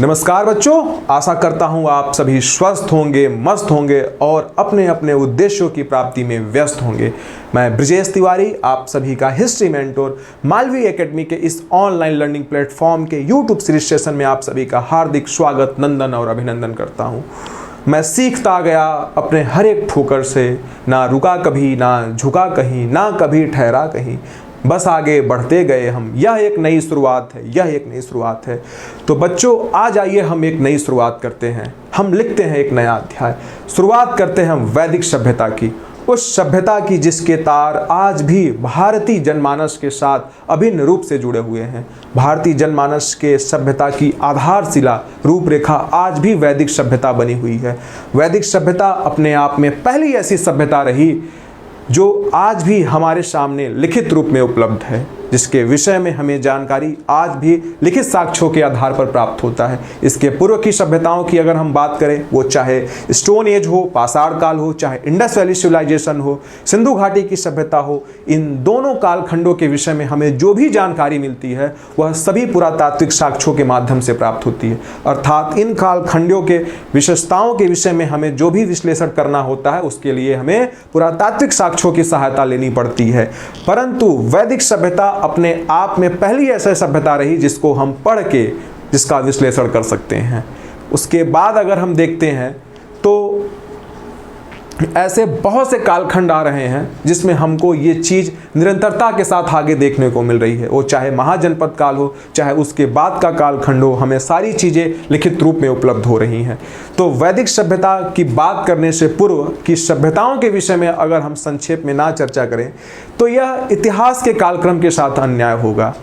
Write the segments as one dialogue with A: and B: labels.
A: नमस्कार बच्चों, आशा करता हूँ आप सभी स्वस्थ होंगे, मस्त होंगे और अपने अपने उद्देश्यों की प्राप्ति में व्यस्त होंगे। मैं ब्रजेश तिवारी आप सभी का हिस्ट्री मेंटोर मालवी एकेडमी के इस ऑनलाइन लर्निंग प्लेटफॉर्म के यूट्यूब सीरीज सेशन में आप सभी का हार्दिक स्वागत, नंदन और अभिनंदन करता हूँ। मैं सीखता गया अपने हर एक ठोकर से, ना रुका कभी, ना झुका कहीं, ना कभी ठहरा कहीं, बस आगे बढ़ते गए हम। यह एक नई शुरुआत है, यह एक नई शुरुआत है। तो बच्चों, आज आइए हम एक नई शुरुआत करते हैं। हम लिखते हैं एक नया अध्याय। शुरुआत करते हैं हम वैदिक सभ्यता की, उस सभ्यता की जिसके तार आज भी भारतीय जनमानस के साथ अभिन्न रूप से जुड़े हुए हैं। भारतीय जनमानस के सभ्यता की आधारशिला रूपरेखा आज भी वैदिक सभ्यता बनी हुई है। वैदिक सभ्यता अपने आप में पहली ऐसी सभ्यता रही जो आज भी हमारे सामने लिखित रूप में उपलब्ध है, जिसके विषय में हमें जानकारी आज भी लिखित साक्ष्यों के आधार पर प्राप्त होता है। इसके पूर्व की सभ्यताओं की अगर हम बात करें, वो चाहे स्टोन एज हो, पाषाण काल हो, चाहे इंडस वैली सिविलाइजेशन हो, सिंधु घाटी की सभ्यता हो, इन दोनों कालखंडों के विषय में हमें जो भी जानकारी मिलती है वह सभी पुरातात्विक साक्ष्यों के माध्यम से प्राप्त होती है। अर्थात इन कालखंडों के विशेषताओं के विषय में हमें जो भी विश्लेषण करना होता है उसके लिए हमें पुरातात्विक साक्ष्यों की सहायता लेनी पड़ती है। परंतु वैदिक सभ्यता अपने आप में पहली ऐसी सभ्यता रही जिसको हम पढ़ के जिसका विश्लेषण कर सकते हैं। उसके बाद अगर हम देखते हैं तो ऐसे बहुत से कालखंड आ रहे हैं जिसमें हमको ये चीज़ निरंतरता के साथ आगे देखने को मिल रही है। वो चाहे महाजनपद काल हो, चाहे उसके बाद का कालखंड हो, हमें सारी चीज़ें लिखित रूप में उपलब्ध हो रही हैं। तो वैदिक सभ्यता की बात करने से पूर्व की सभ्यताओं के विषय में अगर हम संक्षेप में ना चर्चा करें तो यह इतिहास के कालक्रम के साथ अन्याय होगा।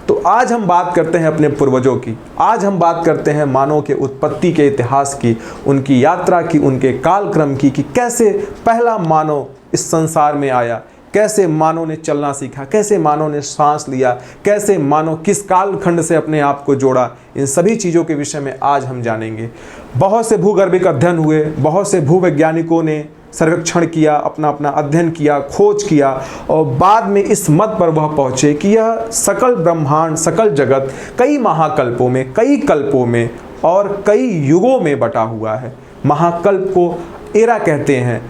A: तो आज हम बात करते हैं अपने पूर्वजों की, आज हम बात करते हैं मानव के उत्पत्ति के इतिहास की, उनकी यात्रा की, उनके कालक्रम की, कि कैसे पहला मानव इस संसार में आया, कैसे मानव ने चलना सीखा, कैसे मानव ने सांस लिया, कैसे मानव किस कालखंड से अपने आप को जोड़ा। इन सभी चीज़ों के विषय में आज हम जानेंगे। बहुत से भूगर्भिक अध्ययन हुए, बहुत से भूवैज्ञानिकों ने सर्वेक्षण किया, अपना अपना अध्ययन किया, खोज किया और बाद में इस मत पर वह पहुँचे कि यह सकल ब्रह्मांड, सकल जगत कई महाकल्पों में, कई कल्पों में और कई युगों में बटा हुआ है। महाकल्प को एरा कहते हैं।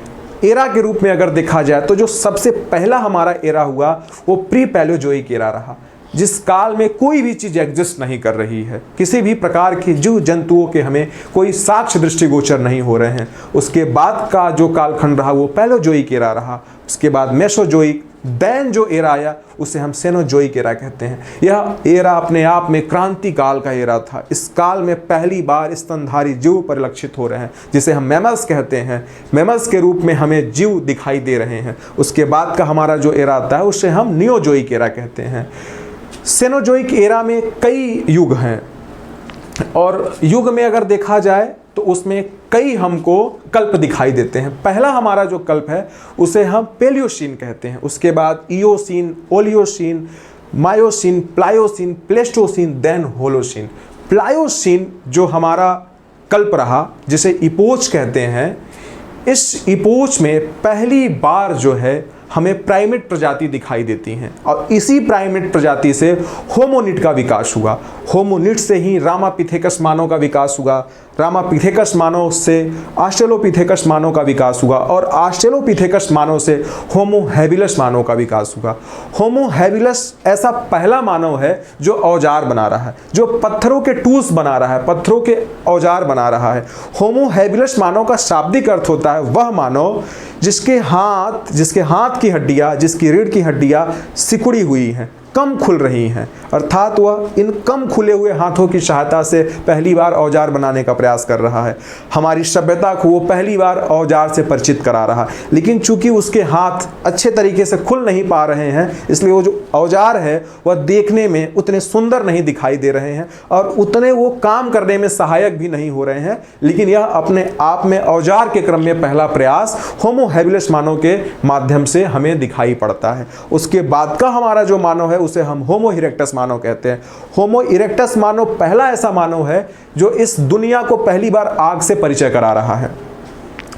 A: एरा के रूप में अगर देखा जाए तो जो सबसे पहला हमारा एरा हुआ वो प्री पैलियोजोइक एरा रहा, जिस काल में कोई भी चीज़ एग्जिस्ट नहीं कर रही है, किसी भी प्रकार की जीव जंतुओं के हमें कोई साक्ष्य दृष्टिगोचर नहीं हो रहे हैं। उसके बाद का जो कालखंड रहा वो पैलियोजोइक एरा रहा। उसके बाद मेसोजोइक, देन जो एरा आया उसे हम सेनोजोइक एरा कहते हैं। यह एरा अपने आप में क्रांति काल का एरा था। इस काल में पहली बार स्तनधारी जीव परिलक्षित हो रहे हैं, जिसे हम मैमल्स कहते हैं। मैमल्स के रूप में हमें जीव दिखाई दे रहे हैं। उसके बाद का हमारा जो एरा आता है उसे हम नियोजोइक एरा कहते हैं। सेनोजोइक एरा में कई युग हैं और युग में अगर देखा जाए तो उसमें कई हमको कल्प दिखाई देते हैं। पहला हमारा जो कल्प है उसे हम पेलियोसीन कहते हैं। उसके बाद Eocene, Oligocene, Miocene, Pliocene, Pleistocene, then Holocene. Pliocene जो हमारा कल्प रहा, जिसे इपोच कहते हैं, इस इपोच में पहली बार जो है हमें प्राइमेट प्रजाति दिखाई देती हैं और इसी प्राइमेट प्रजाति से होमोनिड का विकास हुआ। होमोनिड से ही रामापिथेकस मानव का विकास हुआ। रामापिथेकस मानव से ऑस्ट्रेलोपिथेकस मानव का विकास हुआ और ऑस्ट्रेलोपिथेकस मानव से होमो हैबिलस मानव का विकास हुआ। होमो हैबिलस ऐसा पहला मानव है जो औजार बना रहा है, जो पत्थरों के टूल्स बना रहा है, पत्थरों के औजार बना रहा है। होमो हैबिलस मानव का शाब्दिक अर्थ होता है वह मानव जिसके हाथ की हड्डियां, जिसकी रीढ़ की हड्डियां सिकुड़ी हुई हैं, कम खुल रही हैं। अर्थात वह इन कम खुले हुए हाथों की सहायता से पहली बार औजार बनाने का प्रयास कर रहा है। हमारी सभ्यता को वो पहली बार औजार से परिचित करा रहा है। लेकिन चूंकि उसके हाथ अच्छे तरीके से खुल नहीं पा रहे हैं, इसलिए वो जो औजार है वह देखने में उतने सुंदर नहीं दिखाई दे रहे हैं और उतने वो काम करने में सहायक भी नहीं हो रहे हैं। लेकिन यह अपने आप में औजार के क्रम में पहला प्रयास होमो हैबिलस मानव के माध्यम से हमें दिखाई पड़ता है। उसके बाद का हमारा जो मानव है उसे हम होमो इरेक्टस मानव कहते हैं। होमो इरेक्टस मानव पहला ऐसा मानव है जो इस दुनिया को पहली बार आग से परिचय करा रहा है।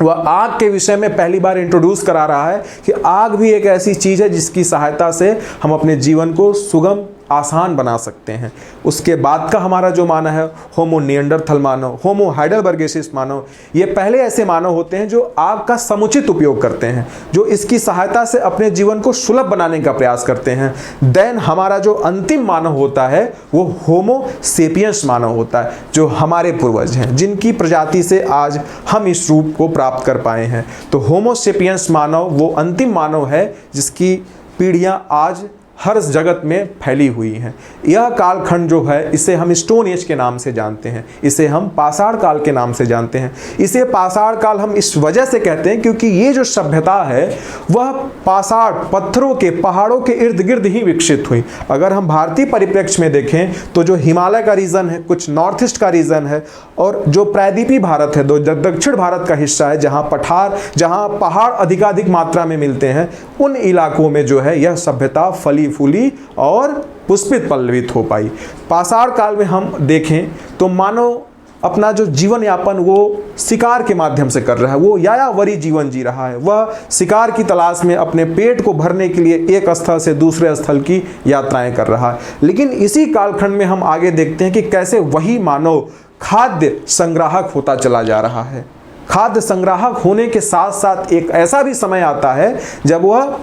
A: वह आग के विषय में पहली बार इंट्रोड्यूस करा रहा है कि आग भी एक ऐसी चीज़ है जिसकी सहायता से हम अपने जीवन को सुगम आसान बना सकते हैं। उसके बाद का हमारा जो मानव है होमो निएंडरथल मानव, होमो हाइडेलबर्गेसिस मानव, ये पहले ऐसे मानव होते हैं जो आग का समुचित उपयोग करते हैं, जो इसकी सहायता से अपने जीवन को सुलभ बनाने का प्रयास करते हैं। देन हमारा जो अंतिम मानव होता है वो होमो सेपियंस मानव होता है, जो हमारे पूर्वज हैं, जिनकी प्रजाति से आज हम इस रूप को प्राप्त कर पाए हैं। तो होमो सेपियंस मानव वो अंतिम मानव है जिसकी पीढ़ियां आज हर जगत में फैली हुई हैं। यह कालखंड जो है इसे हम स्टोन एज के नाम से जानते हैं, इसे हम पाषाण काल के नाम से जानते हैं। इसे पाषाण काल हम इस वजह से कहते हैं क्योंकि ये जो सभ्यता है वह पाषाण पत्थरों के पहाड़ों के इर्द गिर्द ही विकसित हुई। अगर हम भारतीय परिप्रेक्ष्य में देखें तो जो हिमालय का रीजन है, कुछ नॉर्थ ईस्ट का रीजन है और जो प्रायद्वीपीय भारत है, दक्षिण भारत का हिस्सा है, जहाँ पहाड़ अधिकाधिक मात्रा में मिलते हैं, उन इलाकों में जो है यह सभ्यता फली फूली और पुष्पित पल्लवित हो पाई। पाषाण काल में हम देखें तो मानव अपना जो जीवन यापन वो शिकार के माध्यम से कर रहा है, वो यायावरी जीवन जी रहा है। वह शिकार की तलाश में अपने पेट को भरने के लिए एक स्थल से दूसरे स्थल की यात्राएं कर रहा है। लेकिन इसी कालखंड में हम आगे देखते हैं कि कैसे वही मानव खाद्य संग्राहक होता चला जा रहा है। खाद्य संग्राहक होने के साथ साथ एक ऐसा भी समय आता है जब वह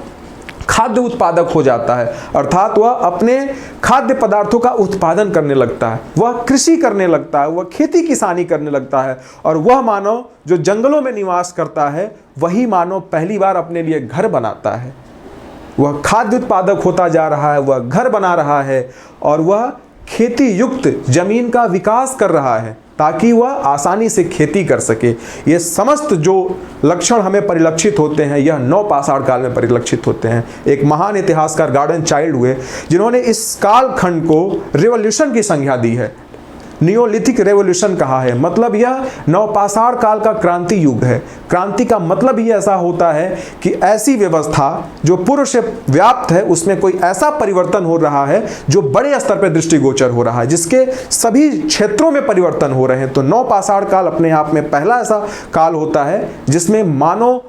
A: खाद्य उत्पादक हो जाता है, अर्थात वह अपने खाद्य पदार्थों का उत्पादन करने लगता है, वह कृषि करने लगता है, वह खेती किसानी करने लगता है। और वह मानव जो जंगलों में निवास करता है वही मानव पहली बार अपने लिए घर बनाता है। वह खाद्य उत्पादक होता जा रहा है, वह घर बना रहा है और वह खेती युक्त जमीन का विकास कर रहा है ताकि वह आसानी से खेती कर सके। ये समस्त जो लक्षण हमें परिलक्षित होते हैं यह नवपाषाण काल में परिलक्षित होते हैं। एक महान इतिहासकार गार्डन चाइल्ड हुए जिन्होंने इस कालखंड को रिवॉल्यूशन की संज्ञा दी है, नियोलिथिक रेवोल्यूशन कहा है। मतलब यह नवपाषाण काल का क्रांति युग है। क्रांति का मतलब ही ऐसा होता है कि ऐसी व्यवस्था जो पूर्व से व्याप्त है उसमें कोई ऐसा परिवर्तन हो रहा है जो बड़े स्तर पर दृष्टिगोचर हो रहा है, जिसके सभी क्षेत्रों में परिवर्तन हो रहे हैं। तो नवपाषाण काल अपने आप में पहला ऐसा काल होता है जिसमें मानव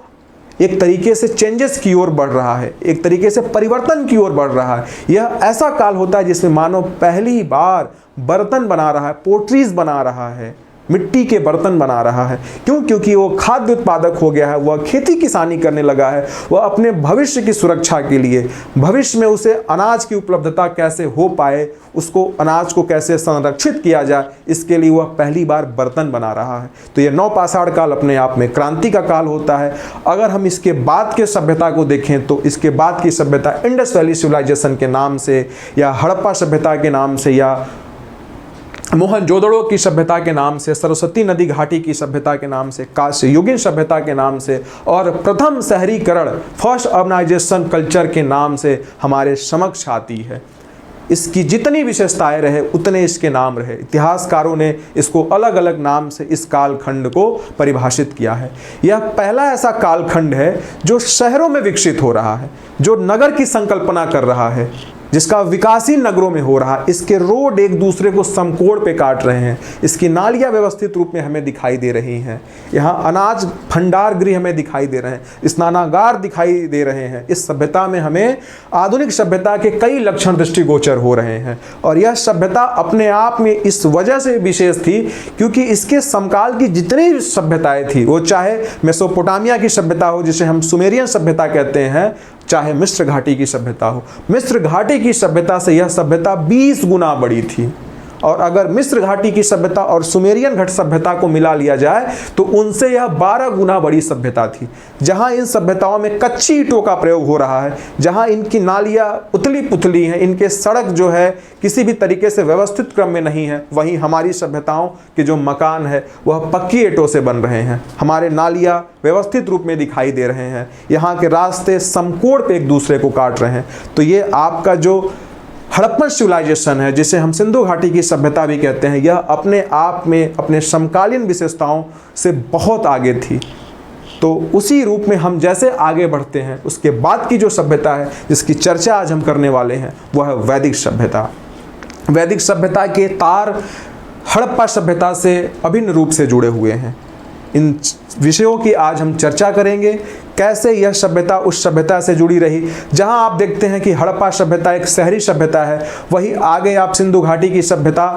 A: एक तरीके से चेंजेस की ओर बढ़ रहा है, एक तरीके से परिवर्तन की ओर बढ़ रहा है। यह ऐसा काल होता है जिसमें मानव पहली बार बर्तन बना रहा है, पोट्रीज बना रहा है, मिट्टी के बर्तन बना रहा है। क्यों? क्योंकि वो खाद्य उत्पादक हो गया है, वह खेती किसानी करने लगा है, वह अपने भविष्य की सुरक्षा के लिए, भविष्य में उसे अनाज की उपलब्धता कैसे हो पाए, उसको अनाज को कैसे संरक्षित किया जाए, इसके लिए वह पहली बार बर्तन बना रहा है। तो यह नवपाषाण काल अपने आप में क्रांति का काल होता है। अगर हम इसके बाद के सभ्यता को देखें तो इसके बाद की सभ्यता इंडस वैली सिविलाइजेशन के नाम से या हड़प्पा सभ्यता के नाम से या मोहनजोदड़ो की सभ्यता के नाम से, सरस्वती नदी घाटी की सभ्यता के नाम से, कांस्य युगीन सभ्यता के नाम से और प्रथम शहरीकरण फर्स्ट अर्बनाइजेशन कल्चर के नाम से हमारे समक्ष आती है। इसकी जितनी विशेषताएं रहे उतने इसके नाम रहे। इतिहासकारों ने इसको अलग अलग नाम से इस कालखंड को परिभाषित किया है। यह पहला ऐसा कालखंड है जो शहरों में विकसित हो रहा है, जो नगर की संकल्पना कर रहा है, जिसका विकासशील नगरों में हो रहा है। इसके रोड एक दूसरे को समकोण पे काट रहे हैं, इसकी नालियां व्यवस्थित रूप में हमें दिखाई दे रही हैं, यहाँ अनाज भंडार गृह हमें दिखाई दे रहे हैं, स्नानागार दिखाई दे रहे हैं। इस सभ्यता में हमें आधुनिक सभ्यता के कई लक्षण दृष्टिगोचर हो रहे हैं। और यह सभ्यता अपने आप में इस वजह से विशेष थी क्योंकि इसके समकाल की जितनी सभ्यताएं थी, वो चाहे मेसोपोटामिया की सभ्यता हो जिसे हम सुमेरियन सभ्यता कहते हैं, चाहे मिस्र घाटी की सभ्यता हो, मिस्र घाटी की सभ्यता से यह सभ्यता 20 गुना बड़ी थी। और अगर मिस्र घाटी की सभ्यता और सुमेरियन घट सभ्यता को मिला लिया जाए तो उनसे यह 12 गुना बड़ी सभ्यता थी। जहां इन सभ्यताओं में कच्ची ईंटों का प्रयोग हो रहा है, जहां इनकी नालियां उथली पुथली हैं, इनके सड़क जो है किसी भी तरीके से व्यवस्थित क्रम में नहीं है, वहीं हमारी सभ्यताओं के जो मकान है वह पक्की ईंटों से बन रहे हैं। हमारे नालियां व्यवस्थित रूप में दिखाई दे रहे हैं, यहाँ के रास्ते समकोण पे एक दूसरे को काट रहे हैं। तो ये आपका जो हड़प्पन सिविलाइजेशन है, जिसे हम सिंधु घाटी की सभ्यता भी कहते हैं, यह अपने आप में अपने समकालीन विशेषताओं से बहुत आगे थी। तो उसी रूप में हम जैसे आगे बढ़ते हैं उसके बाद की जो सभ्यता है जिसकी चर्चा आज हम करने वाले हैं वह है वैदिक सभ्यता। वैदिक सभ्यता के तार हड़प्पा सभ्यता से अभिन्न रूप से जुड़े हुए हैं। इन विषयों की आज हम चर्चा करेंगे कैसे यह सभ्यता उस सभ्यता से जुड़ी रही। जहां आप देखते हैं कि हड़प्पा सभ्यता एक शहरी सभ्यता है, वही आगे आप सिंधु घाटी की सभ्यता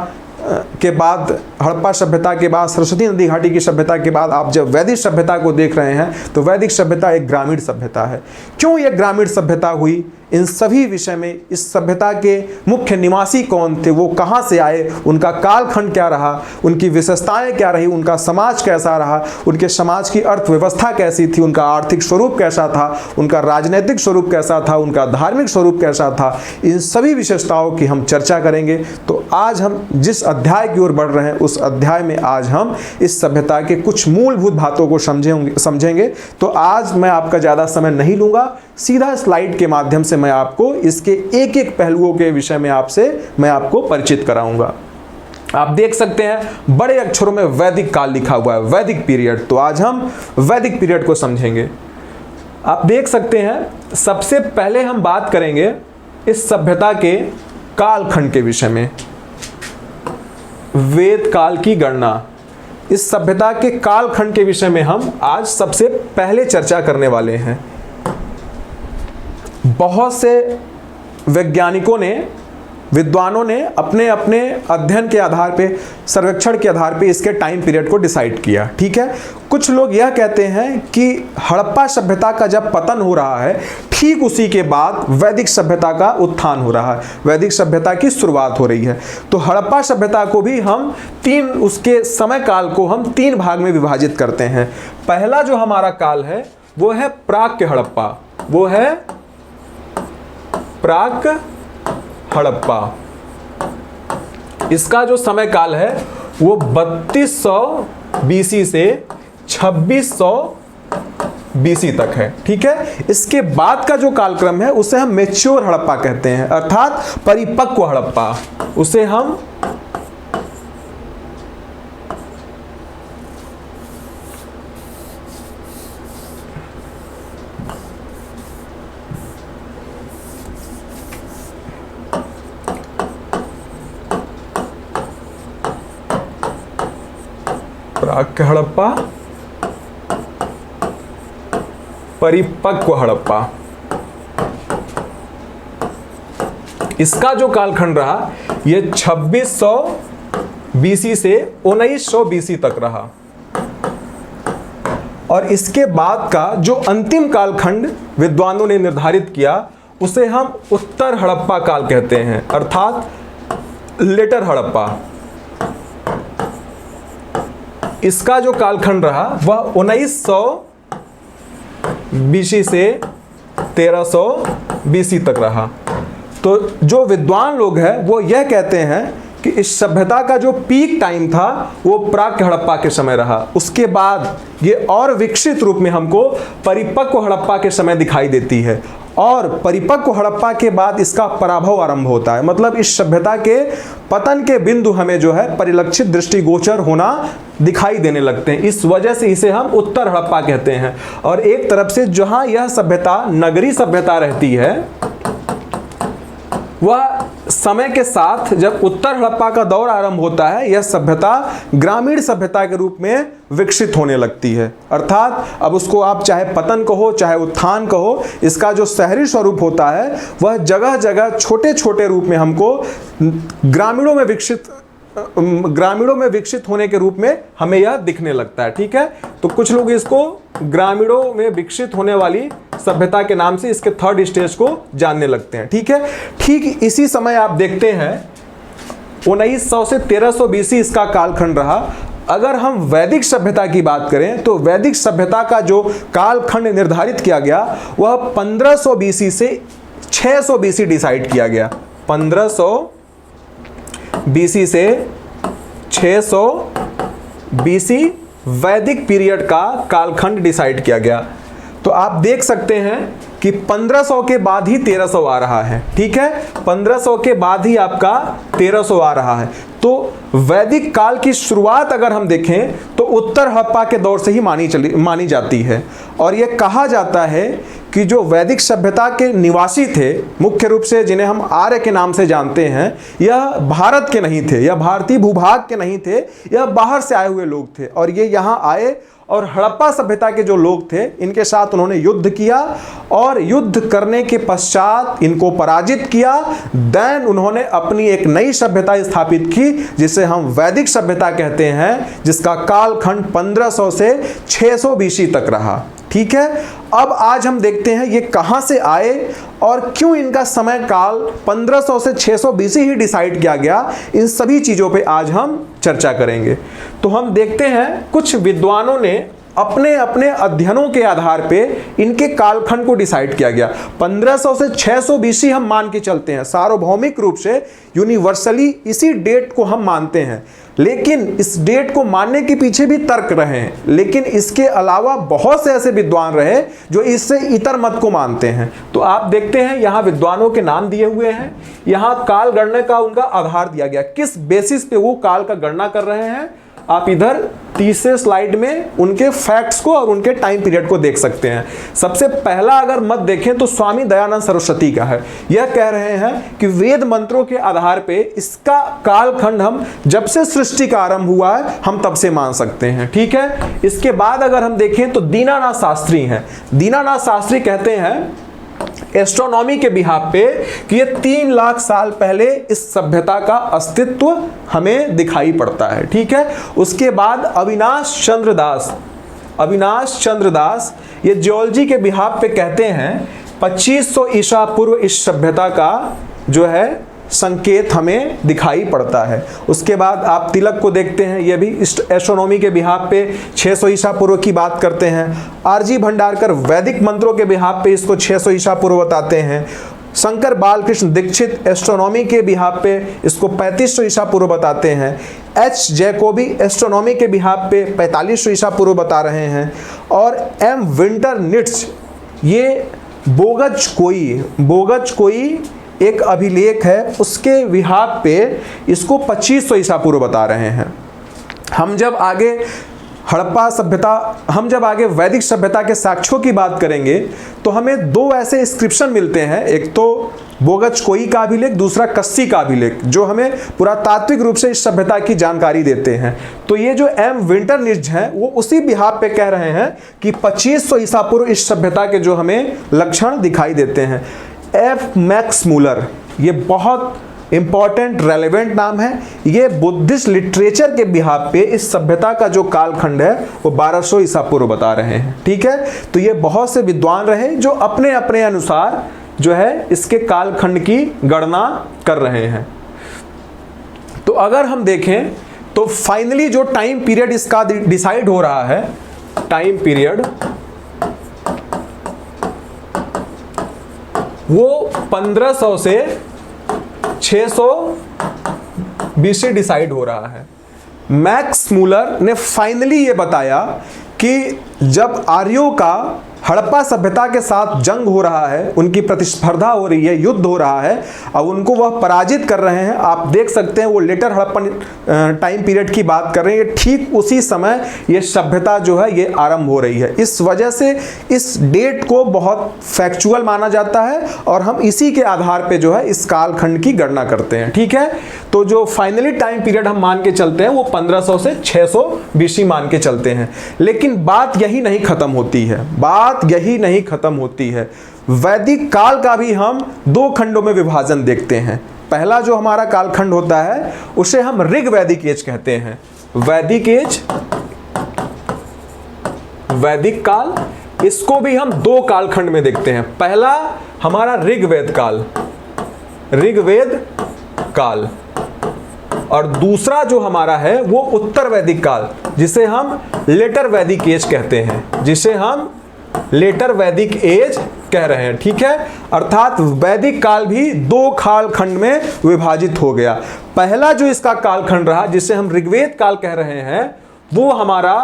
A: के बाद, हड़प्पा सभ्यता के बाद, सरस्वती नदी घाटी की सभ्यता के बाद आप जब वैदिक सभ्यता को देख रहे हैं तो वैदिक सभ्यता एक ग्रामीण सभ्यता है। क्यों यह ग्रामीण सभ्यता हुई, इन सभी विषय में, इस सभ्यता के मुख्य निवासी कौन थे, वो कहाँ से आए, उनका कालखंड क्या रहा, उनकी विशेषताएं क्या रही, उनका समाज कैसा रहा, उनके समाज की अर्थव्यवस्था कैसी थी, उनका आर्थिक स्वरूप कैसा था, उनका राजनीतिक स्वरूप कैसा था, उनका धार्मिक स्वरूप कैसा था, इन सभी विशेषताओं की हम चर्चा करेंगे। तो आज हम जिस अध्याय की ओर बढ़ रहे हैं उस अध्याय में आज हम इस सभ्यता के कुछ मूलभूत बातों को समझेंगे। तो आज मैं आपका ज़्यादा समय नहीं लूँगा, सीधा स्लाइड के माध्यम से मैं आपको इसके एक एक पहलुओं के विषय में मैं आपको परिचित कराऊंगा। आप देख सकते हैं बड़े अक्षरों में वैदिक काल लिखा हुआ है, वैदिक पीरियड। तो आज हम वैदिक पीरियड को समझेंगे। आप देख सकते हैं सबसे पहले हम बात करेंगे इस सभ्यता के कालखंड के विषय में, वेद काल की गणना। इस सभ्यता के कालखंड के विषय में हम आज सबसे पहले चर्चा करने वाले हैं। बहुत से वैज्ञानिकों ने, विद्वानों ने अपने अपने अध्ययन के आधार पे, सर्वेक्षण के आधार पे इसके टाइम पीरियड को डिसाइड किया। ठीक है, कुछ लोग यह कहते हैं कि हड़प्पा सभ्यता का जब पतन हो रहा है ठीक उसी के बाद वैदिक सभ्यता का उत्थान हो रहा है, वैदिक सभ्यता की शुरुआत हो रही है। तो हड़प्पा सभ्यता को भी हम उसके समय काल को हम 3 भाग में विभाजित करते हैं। पहला जो हमारा काल है वो है प्राक हड़प्पा, वो है प्राक हड़प्पा। इसका जो समय काल है वो 3200 बीसी से 2600 बीसी तक है। ठीक है, इसके बाद का जो कालक्रम है उसे हम मैच्योर हड़प्पा कहते हैं, अर्थात परिपक्व हड़प्पा। उसे हम प्राक हड़प्पा, परिपक्व हड़प्पा। इसका जो कालखंड रहा ये 2600 बीसी से 1900 बीसी तक रहा। और इसके बाद का जो अंतिम कालखंड विद्वानों ने निर्धारित किया उसे हम उत्तर हड़प्पा काल कहते हैं, अर्थात लेटर हड़प्पा। इसका जो कालखंड रहा वह 1900 बीसी से 1300 बीसी तक रहा। तो जो विद्वान लोग हैं वो यह कहते हैं कि इस सभ्यता का जो पीक टाइम था वो प्राक हड़प्पा के समय रहा। उसके बाद ये और विकसित रूप में हमको परिपक्व हड़प्पा के समय दिखाई देती है, और परिपक्व हड़प्पा के बाद इसका पराभव आरंभ होता है। मतलब इस सभ्यता के पतन के बिंदु हमें जो है परिलक्षित, दृष्टिगोचर होना दिखाई देने लगते हैं। इस वजह से इसे हम उत्तर हड़प्पा कहते हैं। और एक तरफ से जहां यह सभ्यता नगरी सभ्यता रहती है, वह समय के साथ जब उत्तर हड़प्पा का दौर आरंभ होता है यह सभ्यता ग्रामीण सभ्यता के रूप में विकसित होने लगती है। अर्थात अब उसको आप चाहे पतन कहो चाहे उत्थान कहो, इसका जो शहरी स्वरूप होता है वह जगह जगह छोटे छोटे रूप में हमको ग्रामीणों में विकसित होने के रूप में हमें यह दिखने लगता है। ठीक है, तो कुछ लोग इसको ग्रामीणों में विकसित होने वाली सभ्यता के नाम से इसके थर्ड स्टेज को जानने लगते हैं। ठीक है, ठीक इसी समय आप देखते हैं 1900 से 1300 बीसी इसका कालखंड रहा। अगर हम वैदिक सभ्यता की बात करें तो वैदिक सभ्यता का जो कालखंड निर्धारित किया गया वह 1500 बीसी से 600 बीसी डिसाइड किया गया। 1500 बीसी से 600 बीसी वैदिक पीरियड का कालखंड डिसाइड किया गया। तो आप देख सकते हैं कि 1500 के बाद ही 1300 आ रहा है। ठीक है, 1500 के बाद ही आपका 1300 आ रहा है। तो वैदिक काल की शुरुआत अगर हम देखें तो उत्तर हड़प्पा के दौर से ही मानी जाती है। और यह कहा जाता है कि जो वैदिक सभ्यता के निवासी थे, मुख्य रूप से जिन्हें हम आर्य के नाम से जानते हैं, यह भारत के नहीं थे, यह भारतीय भूभाग के नहीं थे, यह बाहर से आए हुए लोग थे। और ये यहाँ आए और हड़प्पा सभ्यता के जो लोग थे इनके साथ उन्होंने युद्ध किया और युद्ध करने के पश्चात इनको पराजित किया। देन उन्होंने अपनी एक नई सभ्यता स्थापित की जिसे हम वैदिक सभ्यता कहते हैं, जिसका कालखंड 1500 से 600 बीसी तक रहा। ठीक है, अब आज हम देखते हैं ये कहां से आए और क्यों इनका समय काल 1500 से 600 बीसी ही डिसाइड किया गया। इन सभी चीजों पे आज हम चर्चा करेंगे। तो हम देखते हैं कुछ विद्वानों ने अपने अपने अध्ययनों के आधार पे इनके कालखंड को डिसाइड किया गया। 1500 से 600 बीसी हम मान के चलते हैं, सार्वभौमिक रूप से यूनिवर्सली इसी डेट को हम मानते हैं। लेकिन इस डेट को मानने के पीछे भी तर्क रहे हैं, लेकिन इसके अलावा बहुत से ऐसे विद्वान रहे जो इससे इतर मत को मानते हैं। तो आप देखते हैं यहाँ विद्वानों के नाम दिए हुए हैं, यहाँ काल गणना का उनका आधार दिया गया, किस बेसिस पे वो काल का गणना कर रहे हैं। आप इधर तीसरे स्लाइड में उनके फैक्ट्स को और उनके टाइम पीरियड को देख सकते हैं। सबसे पहला अगर मत देखें तो स्वामी दयानंद सरस्वती का है। यह कह रहे हैं कि वेद मंत्रों के आधार पे इसका कालखंड हम जब से सृष्टि का आरंभ हुआ है हम तब से मान सकते हैं। ठीक है, इसके बाद अगर हम देखें तो दीनानाथ शास्त्री हैं। दीनानाथ शास्त्री कहते हैं एस्ट्रोनॉमी के बिहाफ पे कि ये 3 लाख साल पहले इस सभ्यता का अस्तित्व हमें दिखाई पड़ता है। ठीक है, उसके बाद अविनाश चंद्र दास ये जियोलॉजी के बिहाफ पे कहते हैं 2500 ईसा पूर्व इस सभ्यता का जो है संकेत हमें दिखाई पड़ता है। उसके बाद आप तिलक को देखते हैं, ये भी एस्ट्रोनॉमी के बिहाफ पे 600 ईसा पूर्व की बात करते हैं। आरजी भंडारकर वैदिक मंत्रों के बिहाफ पे इसको 600 ईसा पूर्व बताते हैं। शंकर बालकृष्ण दीक्षित एस्ट्रोनॉमी के बिहाफ पे इसको 3500 ईसा पूर्व बताते हैं। एच जैकोबी एस्ट्रोनॉमी के बिहाफ पे 4500 ईसा पूर्व बता रहे हैं। और एम विंटर निट्स ये बोगज कोई एक अभिलेख है, उसके बिहाफ पे इसको 2500 ईसा पूर्व बता रहे हैं। हम जब आगे वैदिक सभ्यता के साक्ष्यों की बात करेंगे तो हमें 2 ऐसे इंस्क्रिप्शन मिलते हैं, एक तो बोगज कोई का अभिलेख, दूसरा कस्सी का अभिलेख, जो हमें पुरातात्विक रूप से इस सभ्यता की जानकारी देते हैं। तो ये जो एम विंटरनिट्ज हैं वो उसी बिहाफ पे कह रहे हैं कि 2500 ईसा पूर्व इस सभ्यता के जो हमें लक्षण दिखाई देते हैं। एफ मैक्स मूलर ये बहुत इंपॉर्टेंट रेलेवेंट नाम है। ये बुद्धिस्ट लिटरेचर के बिहाफ पे इस सभ्यता का जो कालखंड है वो 1200 ईसा पूर्व बता रहे हैं। ठीक है, तो ये बहुत से विद्वान रहे जो अपने अपने अनुसार जो है इसके कालखंड की गणना कर रहे हैं। तो अगर हम देखें तो फाइनली जो टाइम पीरियड इसका डिसाइड हो रहा है, टाइम पीरियड वो 1500 से 600 बीसी डिसाइड हो रहा है। मैक्स मूलर ने फाइनली ये बताया कि जब आर्यों का हड़प्पा सभ्यता के साथ जंग हो रहा है, उनकी प्रतिस्पर्धा हो रही है, युद्ध हो रहा है, अब उनको वह पराजित कर रहे हैं। आप देख सकते हैं वो लेटर हड़प्पन टाइम पीरियड की बात कर रहे हैं। ठीक उसी समय ये सभ्यता जो है ये आरंभ हो रही है। इस वजह से इस डेट को बहुत फैक्चुअल माना जाता है और हम इसी के आधार पे जो है इस कालखंड की गणना करते हैं। ठीक है, तो जो फाइनली टाइम पीरियड हम मान के चलते हैं वो 1500 से 600 बीसी मान के चलते हैं। लेकिन बात यही नहीं खत्म होती है। वैदिक काल का भी हम 2 खंडों में विभाजन देखते हैं। पहला जो हमारा कालखंड होता है उसे हम ऋग वैदिक एज कहते हैं। वैदिक एज, वैदिक काल, इसको भी हम 2 कालखंड में देखते हैं। पहला हमारा ऋग्वेद काल और दूसरा जो हमारा है वो उत्तर वैदिक काल, जिसे हम लेटर वैदिक एज कहते हैं, कह रहे हैं। ठीक है, अर्थात वैदिक काल भी 2 कालखंड में विभाजित हो गया। पहला जो इसका कालखंड रहा जिसे हम ऋग्वेद काल कह रहे हैं वो हमारा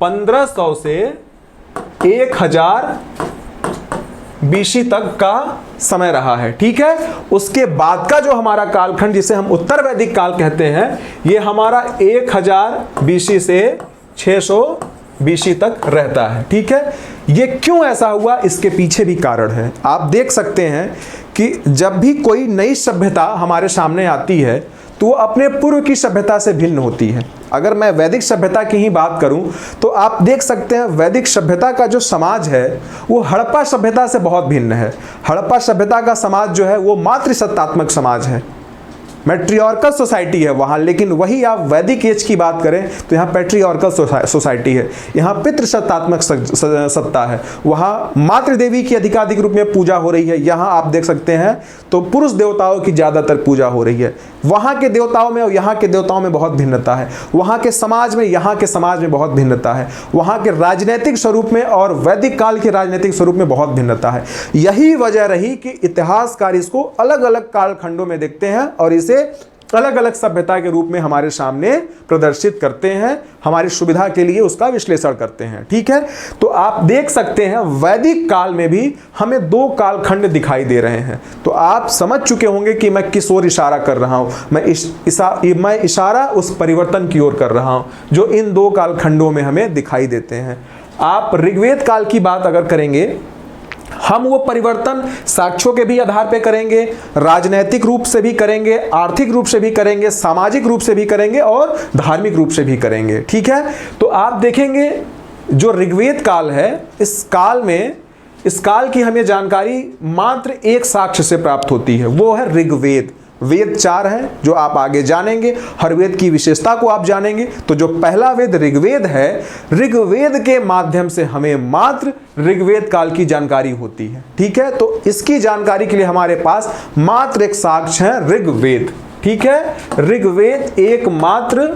A: 1500 से 1000 बीसी तक का समय रहा है। ठीक है, उसके बाद का जो हमारा कालखंड जिसे हम उत्तर वैदिक काल कहते हैं ये हमारा 1000 बीसी से 600 बीसी तक रहता है। ठीक है, ये क्यों ऐसा हुआ इसके पीछे भी कारण है। आप देख सकते हैं कि जब भी कोई नई सभ्यता हमारे सामने आती है तो वो अपने पूर्व की सभ्यता से भिन्न होती है। अगर मैं वैदिक सभ्यता की ही बात करूं तो आप देख सकते हैं वैदिक सभ्यता का जो समाज है वो हड़प्पा सभ्यता से बहुत भिन्न है। हड़प्पा सभ्यता का समाज जो है वो मातृसत्तात्मक समाज है, मैट्रियार्कल सोसाइटी है वहाँ, लेकिन वही आप वैदिक एज की बात करें तो यहाँ पैट्रियार्कल सोसाइटी है, यहाँ पितृसत्तात्मक सत्ता है, वहाँ मातृदेवी की अधिकाधिक रूप में पूजा हो रही है। यहाँ आप देख सकते हैं तो पुरुष देवताओं की ज़्यादातर पूजा हो रही है। वहाँ के देवताओं में और यहाँ के देवताओं में बहुत भिन्नता है, वहाँ के समाज में यहाँ के समाज में बहुत भिन्नता है, वहाँ के राजनीतिक स्वरूप में और वैदिक काल के राजनीतिक स्वरूप में बहुत भिन्नता है। यही वजह रही कि इतिहासकार इसको अलग अलग कालखंडों में देखते हैं और इसे अलग अलग सभ्यता के रूप में हमारे सामने प्रदर्शित करते हैं, हमारी सुविधा के लिए उसका विश्लेषण करते हैं। ठीक है, तो आप देख सकते हैं वैदिक काल में भी हमें दो कालखंड दिखाई दे रहे हैं। तो आप समझ चुके होंगे कि मैं किस ओर इशारा कर रहा हूं। मैं इशारा उस परिवर्तन की ओर कर रहा हूं जो इन दो कालखंडों में हमें दिखाई देते हैं। आप ऋग्वेद काल की बात अगर करेंगे, हम वो परिवर्तन साक्ष्यों के भी आधार पे करेंगे, राजनैतिक रूप से भी करेंगे, आर्थिक रूप से भी करेंगे, सामाजिक रूप से भी करेंगे और धार्मिक रूप से भी करेंगे। ठीक है, तो आप देखेंगे जो ऋग्वेद काल है इस काल की हमें जानकारी मात्र एक साक्ष्य से प्राप्त होती है, वो है ऋग्वेद। वेद 4 हैं जो आप आगे जानेंगे, हर वेद की विशेषता को आप जानेंगे। तो जो पहला वेद ऋग्वेद है, ऋग्वेद के माध्यम से हमें मात्र ऋग्वेद काल की जानकारी होती है। ठीक है, तो इसकी जानकारी के लिए हमारे पास मात्र एक साक्ष्य है ऋग्वेद। ठीक है, ऋग्वेद एकमात्र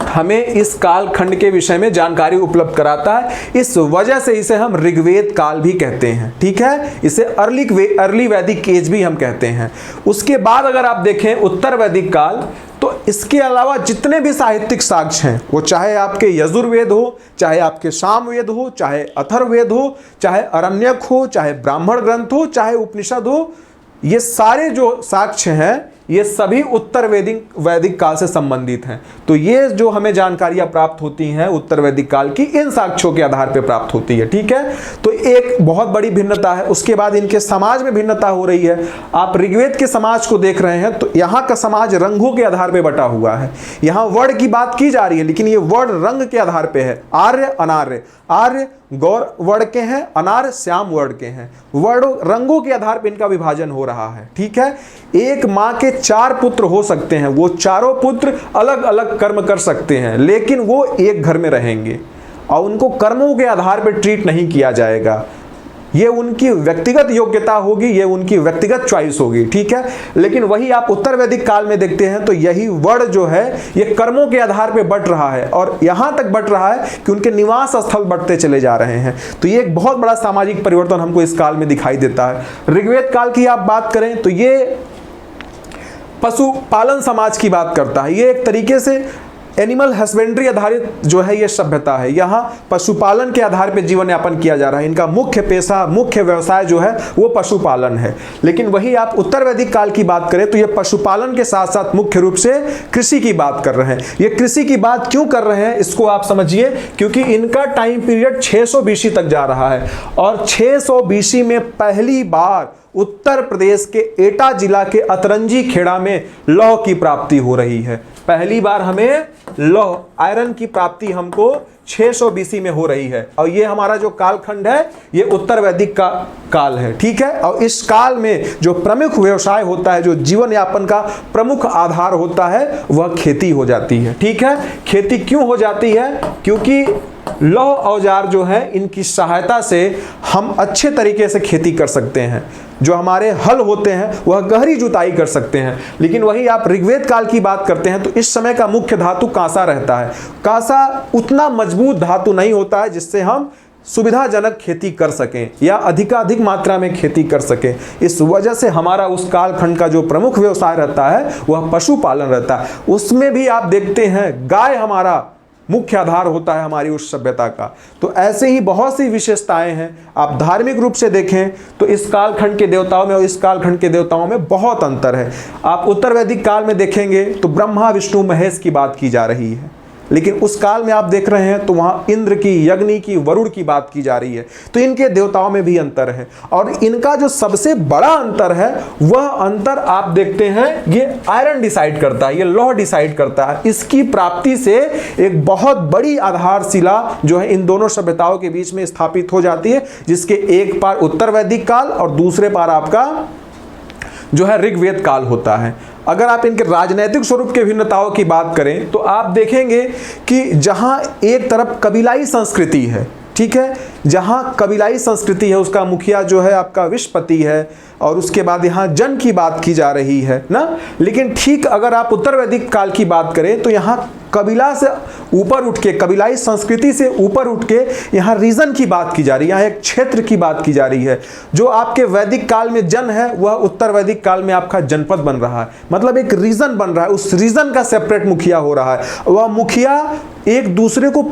A: हमें इस कालखंड के विषय में जानकारी उपलब्ध कराता है, इस वजह से इसे हम ऋग्वेद काल भी कहते हैं। ठीक है, इसे अर्ली वैदिक एज भी हम कहते हैं। उसके बाद अगर आप देखें उत्तर वैदिक काल, तो इसके अलावा जितने भी साहित्यिक साक्ष्य हैं, वो चाहे आपके यजुर्वेद हो, चाहे आपके सामवेद हो, चाहे अथर्ववेद हो, चाहे अरण्यक हो, चाहे ब्राह्मण ग्रंथ हो, चाहे उपनिषद हो, ये सारे जो साक्ष्य हैं ये सभी उत्तर वैदिक काल से संबंधित हैं। तो ये जो हमें जानकारियां प्राप्त होती हैं उत्तर वैदिक काल की, इन साक्ष्यों के आधार पर प्राप्त होती है। ठीक है, तो एक बहुत बड़ी भिन्नता है। उसके बाद इनके समाज में भिन्नता हो रही है। आप ऋग्वेद के समाज को देख रहे हैं तो यहाँ का समाज रंगों के आधार पर बटा हुआ है। यहाँ वर्ण की बात की जा रही है लेकिन ये वर्ण रंग के आधार पर है। आर्य अनार्य, आर्य गौर वर्ण के हैं, अनार्य श्याम वर्ण के हैं। वर्ण रंगों के आधार पर इनका विभाजन हो रहा है। ठीक है, एक माँ के 4 पुत्र हो सकते हैं, वो चारों पुत्र अलग अलग कर्म कर सकते हैं लेकिन वो एक घर में रहेंगे और उनको कर्मों के आधार पर ट्रीट नहीं किया जाएगा। ये उनकी व्यक्तिगत योग्यता होगी, ये उनकी व्यक्तिगत चॉइस होगी। ठीक है, लेकिन वही आप उत्तर वैदिक काल में देखते हैं तो यही वर्ण जो है ये कर्मों के आधार पे बढ़ रहा है और यहां तक बढ़ रहा है कि उनके निवास स्थल बढ़ते चले जा रहे हैं। तो ये एक बहुत बड़ा सामाजिक परिवर्तन हमको इस काल में दिखाई देता है। ऋग्वेद काल की आप बात करें तो ये पशुपालन समाज की बात करता है। ये एक तरीके से एनिमल हस्बेंड्री आधारित जो है ये सभ्यता है। यहाँ पशुपालन के आधार पर जीवन यापन किया जा रहा है। इनका मुख्य पेशा, मुख्य व्यवसाय जो है वो पशुपालन है। लेकिन वही आप उत्तर वैदिक काल की बात करें तो ये पशुपालन के साथ साथ मुख्य रूप से कृषि की बात कर रहे हैं। ये कृषि की बात क्यों कर रहे हैं इसको आप समझिए, क्योंकि इनका टाइम पीरियड 600 BC तक जा रहा है और 600 BC में पहली बार उत्तर प्रदेश के एटा जिला के अतरंजी खेड़ा में लौह की प्राप्ति हो रही है। पहली बार हमें लौह आयरन की प्राप्ति हमको 600 BC में हो रही है और ये हमारा जो कालखंड है ये उत्तर वैदिक का काल है। ठीक है, और इस काल में जो प्रमुख व्यवसाय होता है, जो जीवन यापन का प्रमुख आधार होता है, वह खेती हो जाती है। ठीक है, खेती क्यों हो जाती है? क्योंकि लौह औजार जो है इनकी सहायता से हम अच्छे तरीके से खेती कर सकते हैं। जो हमारे हल होते हैं वह गहरी जुताई कर सकते हैं। लेकिन वही आप ऋग्वेद काल की बात करते हैं तो इस समय का मुख्य धातु कांसा रहता है। कांसा उतना मजबूत धातु नहीं होता है जिससे हम सुविधाजनक खेती कर सकें या अधिकाधिक मात्रा में खेती कर सकें। इस वजह से हमारा उस कालखंड का जो प्रमुख व्यवसाय रहता है वह पशुपालन रहता है। उसमें भी आप देखते हैं गाय हमारा मुख्य आधार होता है हमारी उस सभ्यता का। तो ऐसे ही बहुत सी विशेषताएं हैं। आप धार्मिक रूप से देखें तो इस कालखंड के देवताओं में और इस कालखंड के देवताओं में बहुत अंतर है। आप उत्तर वैदिक काल में देखेंगे तो ब्रह्मा विष्णु महेश की बात की जा रही है। लेकिन उस काल में आप देख रहे हैं तो वहाँ इंद्र की, यज्ञ की, वरुण की बात की जा रही है। तो इनके देवताओं में भी अंतर है, और इनका जो सबसे बड़ा अंतर है वह अंतर आप देखते हैं ये आयरन डिसाइड करता है, ये लौह डिसाइड करता है। इसकी प्राप्ति से एक बहुत बड़ी आधारशिला जो है इन दोनों सभ्यताओं के बीच में स्थापित हो जाती है, जिसके एक पार उत्तर वैदिक काल और दूसरे पार आपका जो है ऋग्वेद काल होता है। अगर आप इनके राजनैतिक स्वरूप के भिन्नताओं की बात करें तो आप देखेंगे कि जहां एक तरफ कबीलाई संस्कृति है, ठीक है, जहां कबीलाई संस्कृति है, उसका मुखिया जो है आपका विश्वपति है, और उसके बाद यहाँ जन की बात की जा रही है ना। लेकिन ठीक अगर आप उत्तर वैदिक काल की बात करें तो यहाँ कबीला से ऊपर उठ के, कबीलाई संस्कृति से ऊपर उठ के यहाँ रीजन की बात की जा रही है, यहाँ एक क्षेत्र की बात की जा रही है। जो आपके वैदिक काल में जन है वह उत्तर वैदिक काल में आपका जनपद बन रहा है, मतलब एक रीजन बन रहा है, उस रीजन का सेपरेट मुखिया हो रहा है। वह मुखिया एक दूसरे को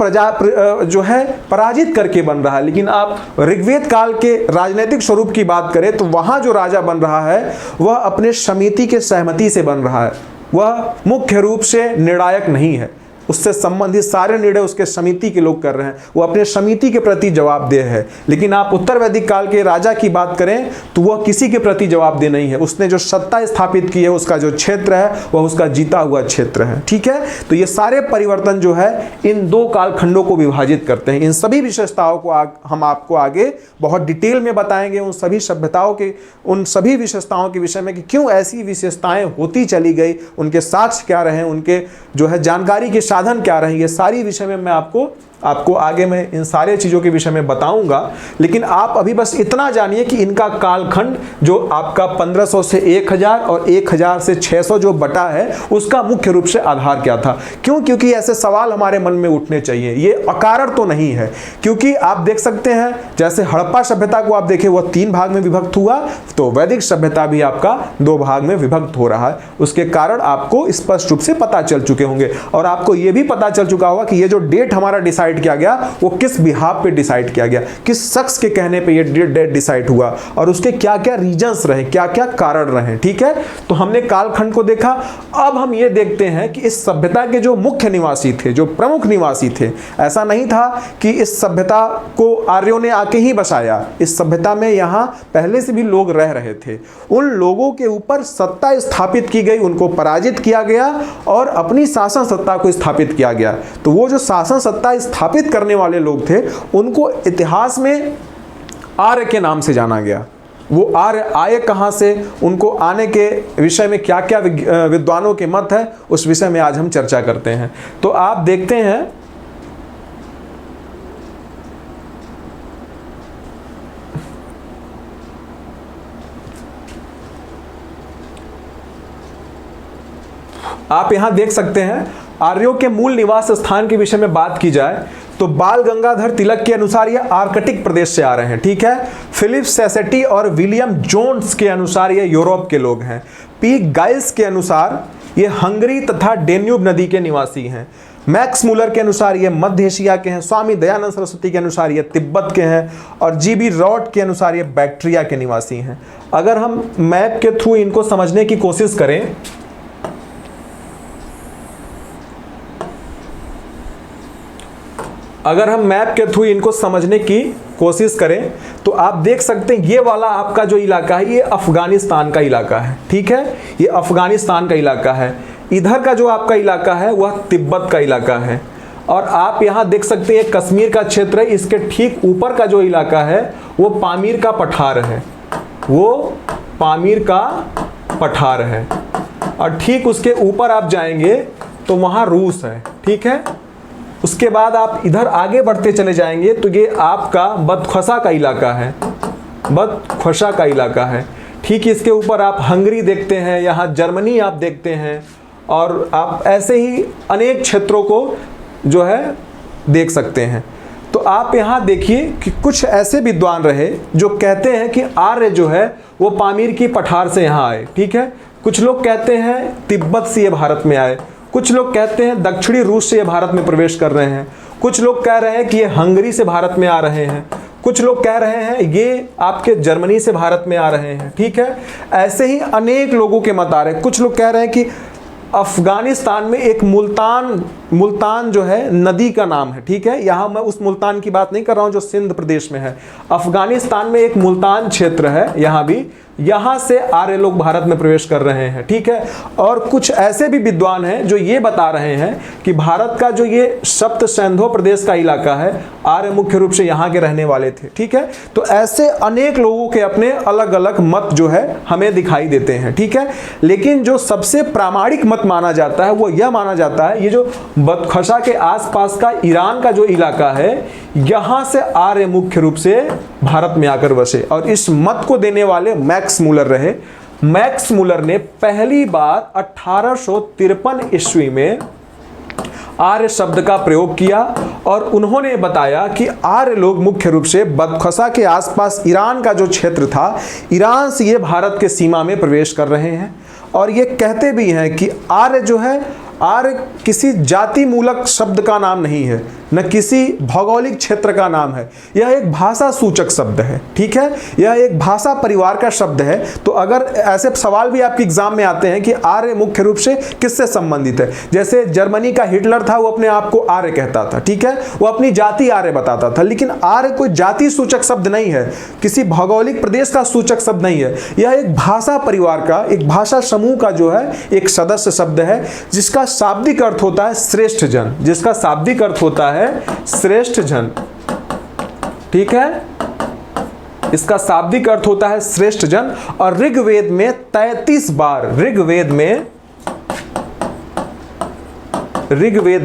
A: जो है पराजित करके बन रहा है। लेकिन आप ऋग्वेद काल के राजनीतिक स्वरूप की बात करें तो वहां जो राजा बन रहा है वह अपने समिति के सहमति से बन रहा है, वह मुख्य रूप से निर्णायक नहीं है, उससे संबंधित सारे निर्णय उसके समिति के लोग कर रहे हैं, वो अपने समिति के प्रति जवाबदेह है। लेकिन आप उत्तर वैदिक काल के राजा की बात करें तो वह किसी के प्रति जवाबदेह नहीं है, उसने जो सत्ता स्थापित की है, उसका जो क्षेत्र है वह उसका जीता हुआ क्षेत्र है, ठीक है। तो ये सारे परिवर्तन जो है इन दो कालखंडों को विभाजित करते हैं। इन सभी विशेषताओं को हम आपको आगे बहुत डिटेल में बताएंगे, उन सभी सभ्यताओं के, उन सभी विशेषताओं के विषय में कि क्यों ऐसी विशेषताएं होती चली गई, उनके साक्ष्य क्या रहे, उनके जो है जानकारी के साधन क्या रहे, ये सारी विषय में मैं आपको आगे मैं इन सारे चीज़ों के विषय में बताऊंगा। लेकिन आप अभी बस इतना जानिए कि इनका कालखंड जो आपका 1500 से 1000 और 1000 से 600 जो बटा है उसका मुख्य रूप से आधार क्या था। क्यों? क्योंकि ऐसे सवाल हमारे मन में उठने चाहिए, ये अकारण तो नहीं है। क्योंकि आप देख सकते हैं जैसे हड़प्पा सभ्यता को आप देखें वह 3 भाग में विभक्त हुआ, तो वैदिक सभ्यता भी आपका 2 भाग में विभक्त हो रहा है। उसके कारण आपको स्पष्ट रूप से पता चल चुके होंगे, और आपको यह भी पता चल चुका होगा कि ये जो डेट हमारा डिसाइड किया गया वो किस बिहाफ पे डिसाइड किया गया, किस शख्स के कहने पे ये डेट डिसाइड हुआ, और उसके क्या क्या रीजंस रहे, क्या क्या कारण रहे, ठीक है। तो हमने कालखंड को देखा। अब हम ये देखते हैं कि इस सभ्यता के जो मुख्य निवासी थे, जो प्रमुख निवासी थे, ऐसा नहीं था कि इस सभ्यता को आर्यों ने आके ही बसाया, इस सभ्यता में यहाँ पहले से भी लोग रह रहे थे। उन लोगों के ऊपर सत्ता स्थापित की गई, उनको पराजित किया गया और अपनी शासन सत्ता को स्थापित किया गया। तो वो जो शासन सत्ता स्थापित करने वाले लोग थे उनको इतिहास में आर्य के नाम से जाना गया। वो आर्य आए कहां से, उनको आने के विषय में क्या क्या विद्वानों के मत है, उस विषय में आज हम चर्चा करते हैं। तो आप देखते हैं आप यहां देख सकते हैं आर्यों के मूल निवास स्थान के विषय में बात की जाए तो बाल गंगाधर तिलक के अनुसार ये आर्कटिक प्रदेश से आ रहे हैं, ठीक है। फिलिप सेसेटी और विलियम जोन्स के अनुसार ये यूरोप के लोग हैं। पी गाइल्स के अनुसार ये हंगरी तथा डेन्यूब नदी के निवासी हैं। मैक्स मुलर के अनुसार ये मध्य एशिया के हैं। स्वामी दयानंद सरस्वती के अनुसार ये तिब्बत के हैं, और जीबी रॉड के अनुसार ये बैक्ट्रिया के निवासी हैं। अगर हम मैप के थ्रू इनको समझने की कोशिश करें तो आप देख सकते हैं ये वाला आपका जो इलाका है ये अफगानिस्तान का इलाका है, ठीक है, ये अफगानिस्तान का इलाका है। इधर का जो आपका इलाका है वह तिब्बत का इलाका है, और आप यहाँ देख सकते हैं कश्मीर का क्षेत्र है। इसके ठीक ऊपर का जो इलाका है वो पामीर का पठार है, वो पामीर का पठार है, और ठीक उसके ऊपर आप जाएंगे तो वहाँ रूस है, ठीक है। उसके बाद आप इधर आगे बढ़ते चले जाएंगे तो ये आपका बदख्शा का इलाका है, बदख्शा का इलाका है। ठीक इसके ऊपर आप हंगरी देखते हैं, यहाँ जर्मनी आप देखते हैं, और आप ऐसे ही अनेक क्षेत्रों को जो है देख सकते हैं। तो आप यहाँ देखिए कि कुछ ऐसे विद्वान रहे जो कहते हैं कि आर्य जो है वो पामीर की पठार से यहाँ आए, ठीक है। कुछ लोग कहते हैं तिब्बत से ये भारत में आए, कुछ लोग कहते हैं दक्षिणी रूस से ये भारत में प्रवेश कर रहे हैं, कुछ लोग कह रहे हैं कि ये हंगरी से भारत में आ रहे हैं, कुछ लोग कह रहे हैं ये आपके जर्मनी से भारत में आ रहे हैं, ठीक है। ऐसे ही अनेक लोगों के मत आ रहे हैं। कुछ लोग कह रहे हैं कि अफगानिस्तान में एक मुल्तान जो है नदी का नाम है, ठीक है। यहाँ मैं उस मुल्तान की बात नहीं कर रहा हूँ जो सिंध प्रदेश में है। अफगानिस्तान में एक मुल्तान क्षेत्र है, यहाँ भी, यहाँ से आर्य लोग भारत में प्रवेश कर रहे हैं, ठीक है। और कुछ ऐसे भी विद्वान हैं जो ये बता रहे हैं कि भारत का जो ये सप्त सिंधु प्रदेश का इलाका है, आर्य मुख्य रूप से यहाँ के रहने वाले थे, ठीक है। तो ऐसे अनेक लोगों के अपने अलग अलग मत जो है हमें दिखाई देते हैं, ठीक है। लेकिन जो सबसे प्रामाणिक मत माना जाता है वो यह माना जाता है, ये जो बदखशा के आसपास का ईरान का जो इलाका है, यहाँ से आर्य मुख्य रूप से भारत में आकर बसे। और इस मत को देने वाले मैक्स मुलर रहे। मैक्स मुलर ने पहली बार 1853 ईस्वी में आर्य शब्द का प्रयोग किया और उन्होंने बताया कि आर्य लोग मुख्य रूप से बदखशा के आसपास ईरान का जो क्षेत्र था, ईरान से ये भारत के सीमा में प्रवेश कर रहे हैं। और ये कहते भी हैं कि आर्य जो है, आर्य किसी जाति मूलक शब्द का नाम नहीं है, न किसी भौगोलिक क्षेत्र का नाम है, यह एक भाषा सूचक शब्द है, ठीक है। यह एक भाषा परिवार का शब्द है। तो अगर ऐसे सवाल भी आपके एग्जाम में आते हैं कि आर्य मुख्य रूप से किससे संबंधित है, जैसे जर्मनी का हिटलर था, वो अपने आप को आर्य कहता था, ठीक है, वो अपनी जाति आर्य बताता था। लेकिन आर्य कोई जाति सूचक शब्द नहीं है, किसी भौगोलिक प्रदेश का सूचक शब्द नहीं है, यह एक भाषा परिवार का, एक भाषा समूह का जो है एक सदस्य शब्द है, जिसका शाब्दिक अर्थ होता है श्रेष्ठ जन, जिसका शाब्दिक अर्थ होता है श्रेष्ठ जन, ठीक है। इसका शाब्दिक अर्थ होता है श्रेष्ठ जन। और ऋग्वेद में 33 बार, ऋग्वेद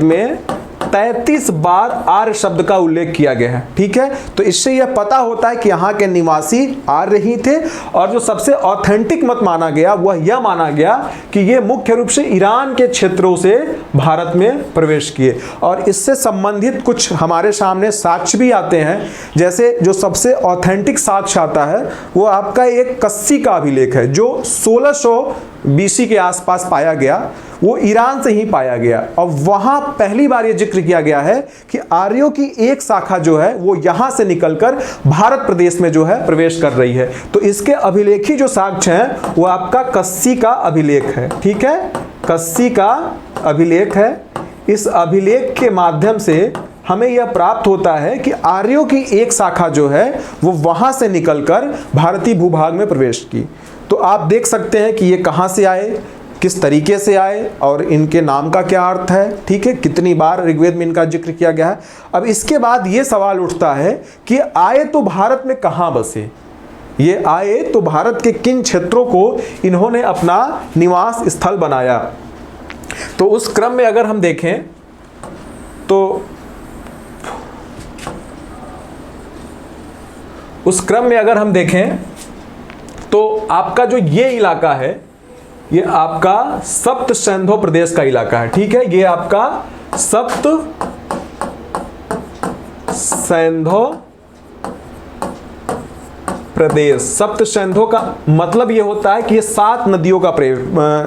A: में 33 बार आर्य शब्द का उल्लेख किया गया है, ठीक है। तो इससे यह पता होता है कि यहाँ के निवासी आर्य ही थे। और जो सबसे ऑथेंटिक मत माना गया वह यह माना गया कि ये मुख्य रूप से ईरान के क्षेत्रों से भारत में प्रवेश किए। और इससे संबंधित कुछ हमारे सामने साक्ष्य भी आते हैं। जैसे जो सबसे ऑथेंटिक साक्ष्य आता है वो आपका एक कस्सी का अभिलेख है, जो 1600 BC के आसपास पाया गया, वो ईरान से ही पाया गया। और वहां पहली बार ये जिक्र किया गया है कि आर्यों की एक शाखा जो है वो यहां से निकलकर भारत प्रदेश में जो है प्रवेश कर रही है। तो इसके अभिलेखी जो साक्ष्य हैं वो आपका कस्सी का अभिलेख है, ठीक है, कस्सी का अभिलेख है। इस अभिलेख के माध्यम से हमें यह प्राप्त होता है कि आर्यों की एक शाखा जो है वो वहां से निकलकर भारतीय भूभाग में प्रवेश की। तो आप देख सकते हैं कि ये कहाँ से आए, किस तरीके से आए और इनके नाम का क्या अर्थ है, ठीक है, कितनी बार ऋग्वेद में इनका जिक्र किया गया है। अब इसके बाद ये सवाल उठता है कि आए तो भारत में कहाँ बसे, ये आए तो भारत के किन क्षेत्रों को इन्होंने अपना निवास स्थल बनाया। तो उस क्रम में अगर हम देखें तो आपका जो ये इलाका है ये आपका सप्त सिंधु प्रदेश का इलाका है, ठीक है। ये आपका सप्त सिंधु प्रदेश, सप्त सिंधु का मतलब ये होता है कि ये 7 नदियों का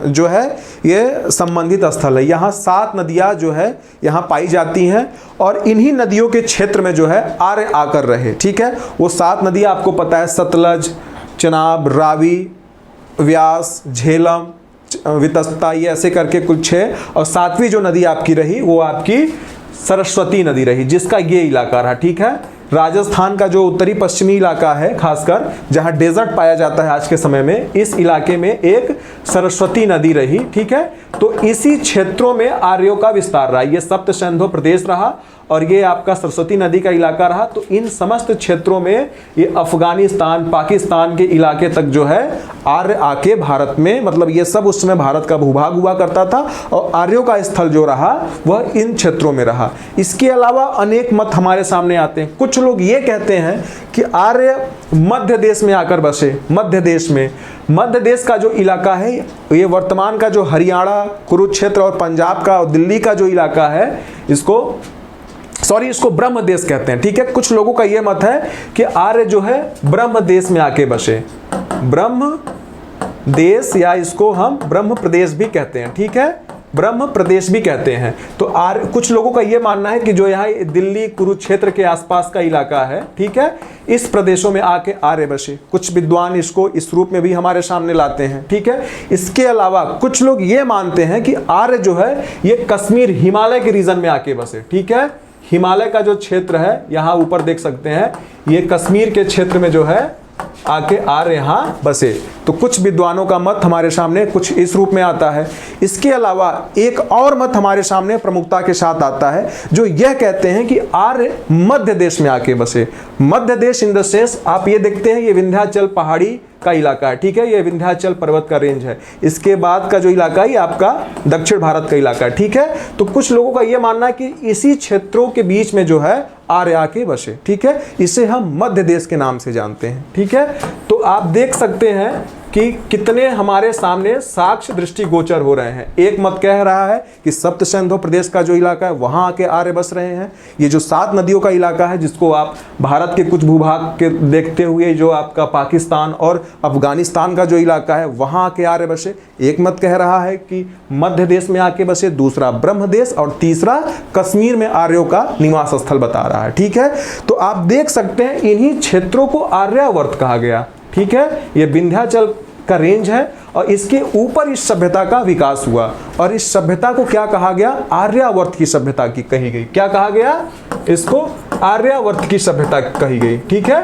A: जो है ये संबंधित स्थल है। यहाँ 7 नदियाँ जो है यहाँ पाई जाती हैं और इन्हीं नदियों के क्षेत्र में जो है आर्य आकर रहे, ठीक है। वो 7 नदियाँ आपको पता है, सतलज, चनाब, रावी, व्यास, झेलम, वितस्ता, ये ऐसे करके कुल 6। और 7वीं जो नदी आपकी रही वो आपकी सरस्वती नदी रही, जिसका ये इलाका रहा, ठीक है। राजस्थान का जो उत्तरी पश्चिमी इलाका है, खासकर जहां डेजर्ट पाया जाता है आज के समय में, इस इलाके में एक सरस्वती नदी रही, ठीक है। तो इसी क्षेत्रों में आर्यों का विस्तार रहा। ये सप्त सिंधु प्रदेश रहा और ये आपका सरस्वती नदी का इलाका रहा। तो इन समस्त क्षेत्रों में ये अफगानिस्तान, पाकिस्तान के इलाके तक जो है आर्य आके भारत में, मतलब ये सब उस समय भारत का भूभाग हुआ करता था और आर्यों का स्थल जो रहा वह इन क्षेत्रों में रहा। इसके अलावा अनेक मत हमारे सामने आते हैं। कुछ लोग ये कहते हैं कि आर्य मध्य देश में आकर बसे। मध्य देश का जो इलाका है ये वर्तमान का जो हरियाणा, कुरुक्षेत्र और पंजाब का और दिल्ली का जो इलाका है, इसको ब्रह्म देश कहते हैं, ठीक है। कुछ लोगों का यह मत है कि आर्य जो है ब्रह्म देश में आके बसे, ब्रह्म देश, या इसको हम ब्रह्म प्रदेश भी कहते हैं, ठीक है। ब्रह्म प्रदेश भी कहते हैं। तो कुछ लोगों का यह मानना है कि जो यहाँ दिल्ली कुरुक्षेत्र के आसपास का इलाका है, ठीक है, इस प्रदेशों में आके आर्य बसे। कुछ विद्वान इसको इस रूप में भी हमारे सामने लाते हैं, ठीक है। इसके अलावा कुछ लोग ये मानते हैं कि आर्य जो है ये कश्मीर हिमालय के रीजन में आके बसे, ठीक है। हिमालय का जो क्षेत्र है, यहाँ ऊपर देख सकते हैं, ये कश्मीर के क्षेत्र में जो है आके आर्य यहाँ बसे। तो कुछ विद्वानों का मत हमारे सामने कुछ इस रूप में आता है। इसके अलावा एक और मत हमारे सामने प्रमुखता के साथ आता है, जो यह कहते हैं कि आर्य मध्य देश में आके बसे। मध्य देश इन द सेंस आप ये देखते हैं, ये विंध्याचल पहाड़ी का इलाका है, ठीक है, ये विंध्याचल पर्वत का रेंज है। इसके बाद का जो इलाका है ये आपका दक्षिण भारत का इलाका है, ठीक है। तो कुछ लोगों का ये मानना है कि इसी क्षेत्रों के बीच में जो है आर्य आके बसे, ठीक है। इसे हम मध्य देश के नाम से जानते हैं, ठीक है। तो आप देख सकते हैं कि कितने हमारे सामने साक्ष्य दृष्टि गोचर हो रहे हैं। एक मत कह रहा है कि सप्त सिंधु प्रदेश का जो इलाका है वहां आके आर्य बस रहे हैं। ये जो 7 नदियों का इलाका है, जिसको आप भारत के कुछ भूभाग के देखते हुए जो आपका पाकिस्तान और अफगानिस्तान का जो इलाका है वहां आके आर्य बसे। एक मत कह रहा है कि मध्य देश में आके बसे, दूसरा ब्रह्म देश, और तीसरा कश्मीर में आर्यों का निवास स्थल बता रहा है, ठीक है। तो आप देख सकते हैं इन्हीं क्षेत्रों को आर्यावर्त कहा गया, ठीक है। ये विंध्याचल का रेंज है और इसके ऊपर इस सभ्यता का विकास हुआ, और इस सभ्यता को क्या कहा गया? आर्यावर्त की सभ्यता की कही गई। क्या कहा गया? इसको आर्यावर्त की सभ्यता कही गई, ठीक है,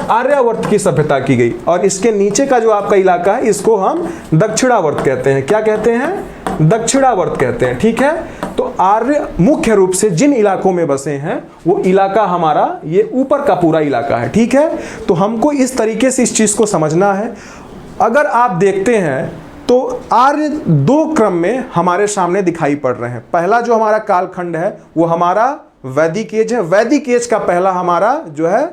A: आर्यावर्त की सभ्यता की गई। और इसके नीचे का जो आपका इलाका है इसको हम दक्षिणावर्त कहते हैं। क्या कहते हैं? दक्षिणावर्त कहते हैं, ठीक है। तो आर्य मुख्य रूप से जिन इलाकों में बसे हैं वो इलाका हमारा ये ऊपर का पूरा इलाका है, ठीक है। तो हमको इस तरीके से इस चीज को समझना है। अगर आप देखते हैं तो आर्य 2 क्रम में हमारे सामने दिखाई पड़ रहे हैं। पहला जो हमारा कालखंड है वो हमारा वैदिक एज है। वैदिक एज का पहला हमारा जो है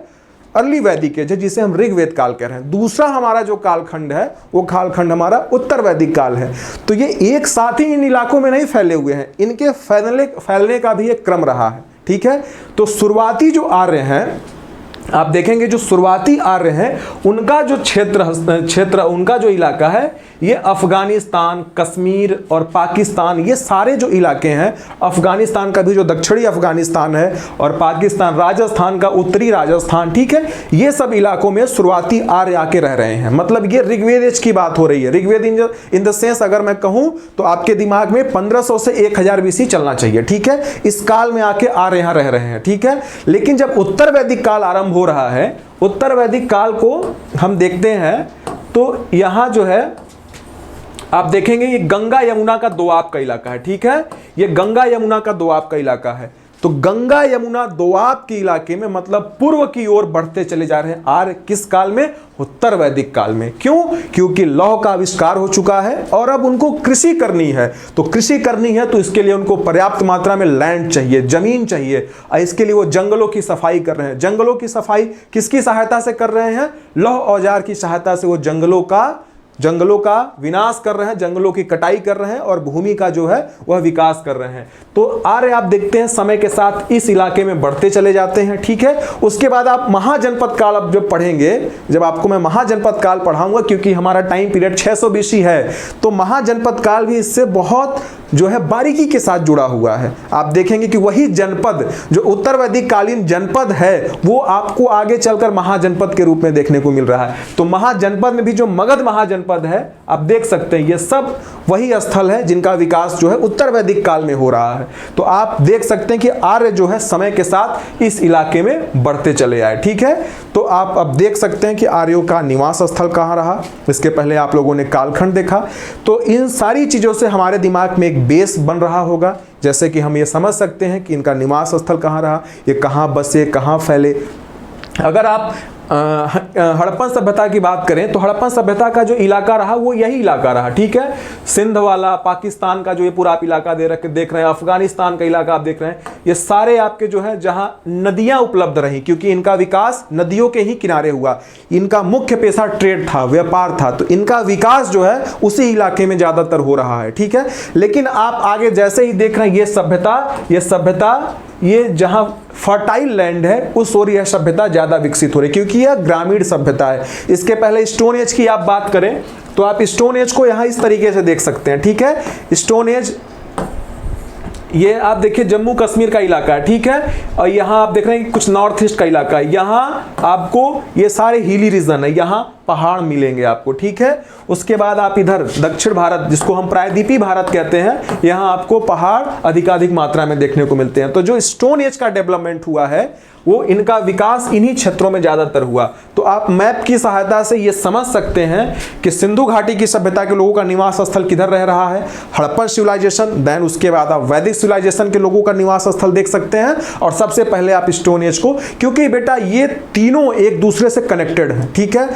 A: अर्ली वैदिक एज है, जिसे हम ऋग्वेद काल कह रहे हैं। दूसरा हमारा जो कालखंड है वो कालखंड हमारा उत्तर वैदिक काल है। तो ये एक साथ ही इन इलाकों में नहीं फैले हुए हैं, इनके फैलने का भी एक क्रम रहा है, ठीक है। तो शुरुआती जो आर्य हैं, आप देखेंगे जो शुरुआती आर्य हैं उनका जो क्षेत्र उनका जो इलाका है ये अफगानिस्तान, कश्मीर और पाकिस्तान, ये सारे जो इलाके हैं, अफगानिस्तान का भी जो दक्षिणी अफगानिस्तान है और पाकिस्तान, राजस्थान का उत्तरी राजस्थान, ठीक है, ये सब इलाकों में शुरुआती आर्य आके रह रहे हैं। मतलब ये ऋग्वेद एज की बात हो रही है। ऋग्वेद इन द सेंस अगर मैं कहूं तो आपके दिमाग में 1500 से 1000 BC चलना चाहिए, ठीक है। इस काल में आके आर्य यहाँ रह रहे हैं, ठीक है। लेकिन जब उत्तर वैदिक काल आरंभ हो रहा है, उत्तर वैदिक काल को हम देखते हैं तो यहाँ जो है आप देखेंगे ये गंगा यमुना का दोआब का इलाका है, ठीक है। ये गंगा यमुना का दोआब का इलाका है। तो गंगा यमुना दोआब के इलाके में मतलब पूर्व की ओर बढ़ते चले जा रहे हैं आर्य। किस काल में? उत्तर वैदिक काल में। क्यों? क्योंकि लौह का आविष्कार हो चुका है और अब उनको कृषि करनी है। तो कृषि करनी है तो इसके लिए उनको पर्याप्त मात्रा में लैंड चाहिए, जमीन चाहिए। इसके लिए वो जंगलों की सफाई कर रहे हैं। जंगलों की सफाई किसकी सहायता से कर रहे हैं? लौह औजार की सहायता से वो जंगलों का विनाश कर रहे हैं, जंगलों की कटाई कर रहे हैं और भूमि का जो है वह विकास कर रहे हैं। तो आर्य आप देखते हैं समय के साथ इस इलाके में बढ़ते चले जाते हैं, ठीक है। उसके बाद आप महाजनपद काल अब जब पढ़ेंगे, जब आपको मैं महाजनपद काल पढ़ाऊंगा, क्योंकि हमारा टाइम पीरियड 600 BC है, तो महाजनपद काल भी इससे बहुत जो है बारीकी के साथ जुड़ा हुआ है। आप देखेंगे कि वही जनपद जो उत्तर वैदिक कालीन जनपद है वो आपको आगे चलकर महाजनपद के रूप में देखने को मिल रहा है। तो महाजनपद में भी जो मगध महाजनपद है, आप देख सकते हैं ये सब वही स्थल है जिनका विकास जो है उत्तर वैदिक काल में हो रहा है। तो आप देख सकते हैं कि आर्य जो है समय के साथ इस इलाके में बढ़ते चले आए, ठीक है। तो आप अब देख सकते हैं कि आर्यों का निवास स्थल कहाँ रहा। इसके पहले आप लोगों ने कालखंड देखा। तो इन सारी चीजों से हमारे दिमाग में एक बेस बन रहा होगा, जैसे कि हम ये समझ सकते हैं कि इनका निवास स्थल कहाँ रहा, ये कहाँ बसे, कहाँ फैले। अगर आप हड़प्पन सभ्यता की बात करें तो हड़प्पन सभ्यता का जो इलाका रहा वो यही इलाका रहा, ठीक है। सिंध वाला, पाकिस्तान का जो ये पूरा आप इलाका देख रहे हैं, अफगानिस्तान का इलाका आप देख रहे हैं, ये सारे आपके जो है जहां नदियां उपलब्ध रही, क्योंकि इनका विकास नदियों के ही किनारे हुआ। इनका मुख्य पेशा ट्रेड था, व्यापार था, तो इनका विकास जो है उसी इलाके में ज्यादातर हो रहा है, ठीक है। लेकिन आप आगे जैसे ही देख रहे हैं ये सभ्यता ये जहां फर्टाइल लैंड है उस ओर यह सभ्यता ज्यादा विकसित हो रही है, क्योंकि यह ग्रामीण सभ्यता है। इसके पहले स्टोन एज की आप बात करें तो आप स्टोन एज को यहां इस तरीके से देख सकते हैं, ठीक है। स्टोन एज ये आप देखिए जम्मू कश्मीर का इलाका है, ठीक है। और यहाँ आप देख रहे हैं कुछ नॉर्थ ईस्ट का इलाका है, यहाँ आपको ये सारे हिली रीजन है, यहाँ पहाड़ मिलेंगे आपको, ठीक है। उसके बाद आप इधर दक्षिण भारत, जिसको हम प्रायद्वीपीय भारत कहते हैं, यहाँ आपको पहाड़ अधिकाधिक मात्रा में देखने को मिलते हैं। तो जो स्टोन एज का डेवलपमेंट हुआ है वो इनका विकास इन्हीं क्षेत्रों में ज्यादातर हुआ। तो आप मैप की सहायता से ये समझ सकते हैं कि सिंधु घाटी की सभ्यता के लोगों का निवास स्थल किधर रह रहा है, हड़प्पन सिविलाइजेशन, देन उसके बाद आप वैदिक सिविलाइजेशन के लोगों का निवास स्थल देख सकते हैं, और सबसे पहले आप स्टोन एज को, क्योंकि बेटा ये तीनों एक दूसरे से कनेक्टेड हैं, ठीक है।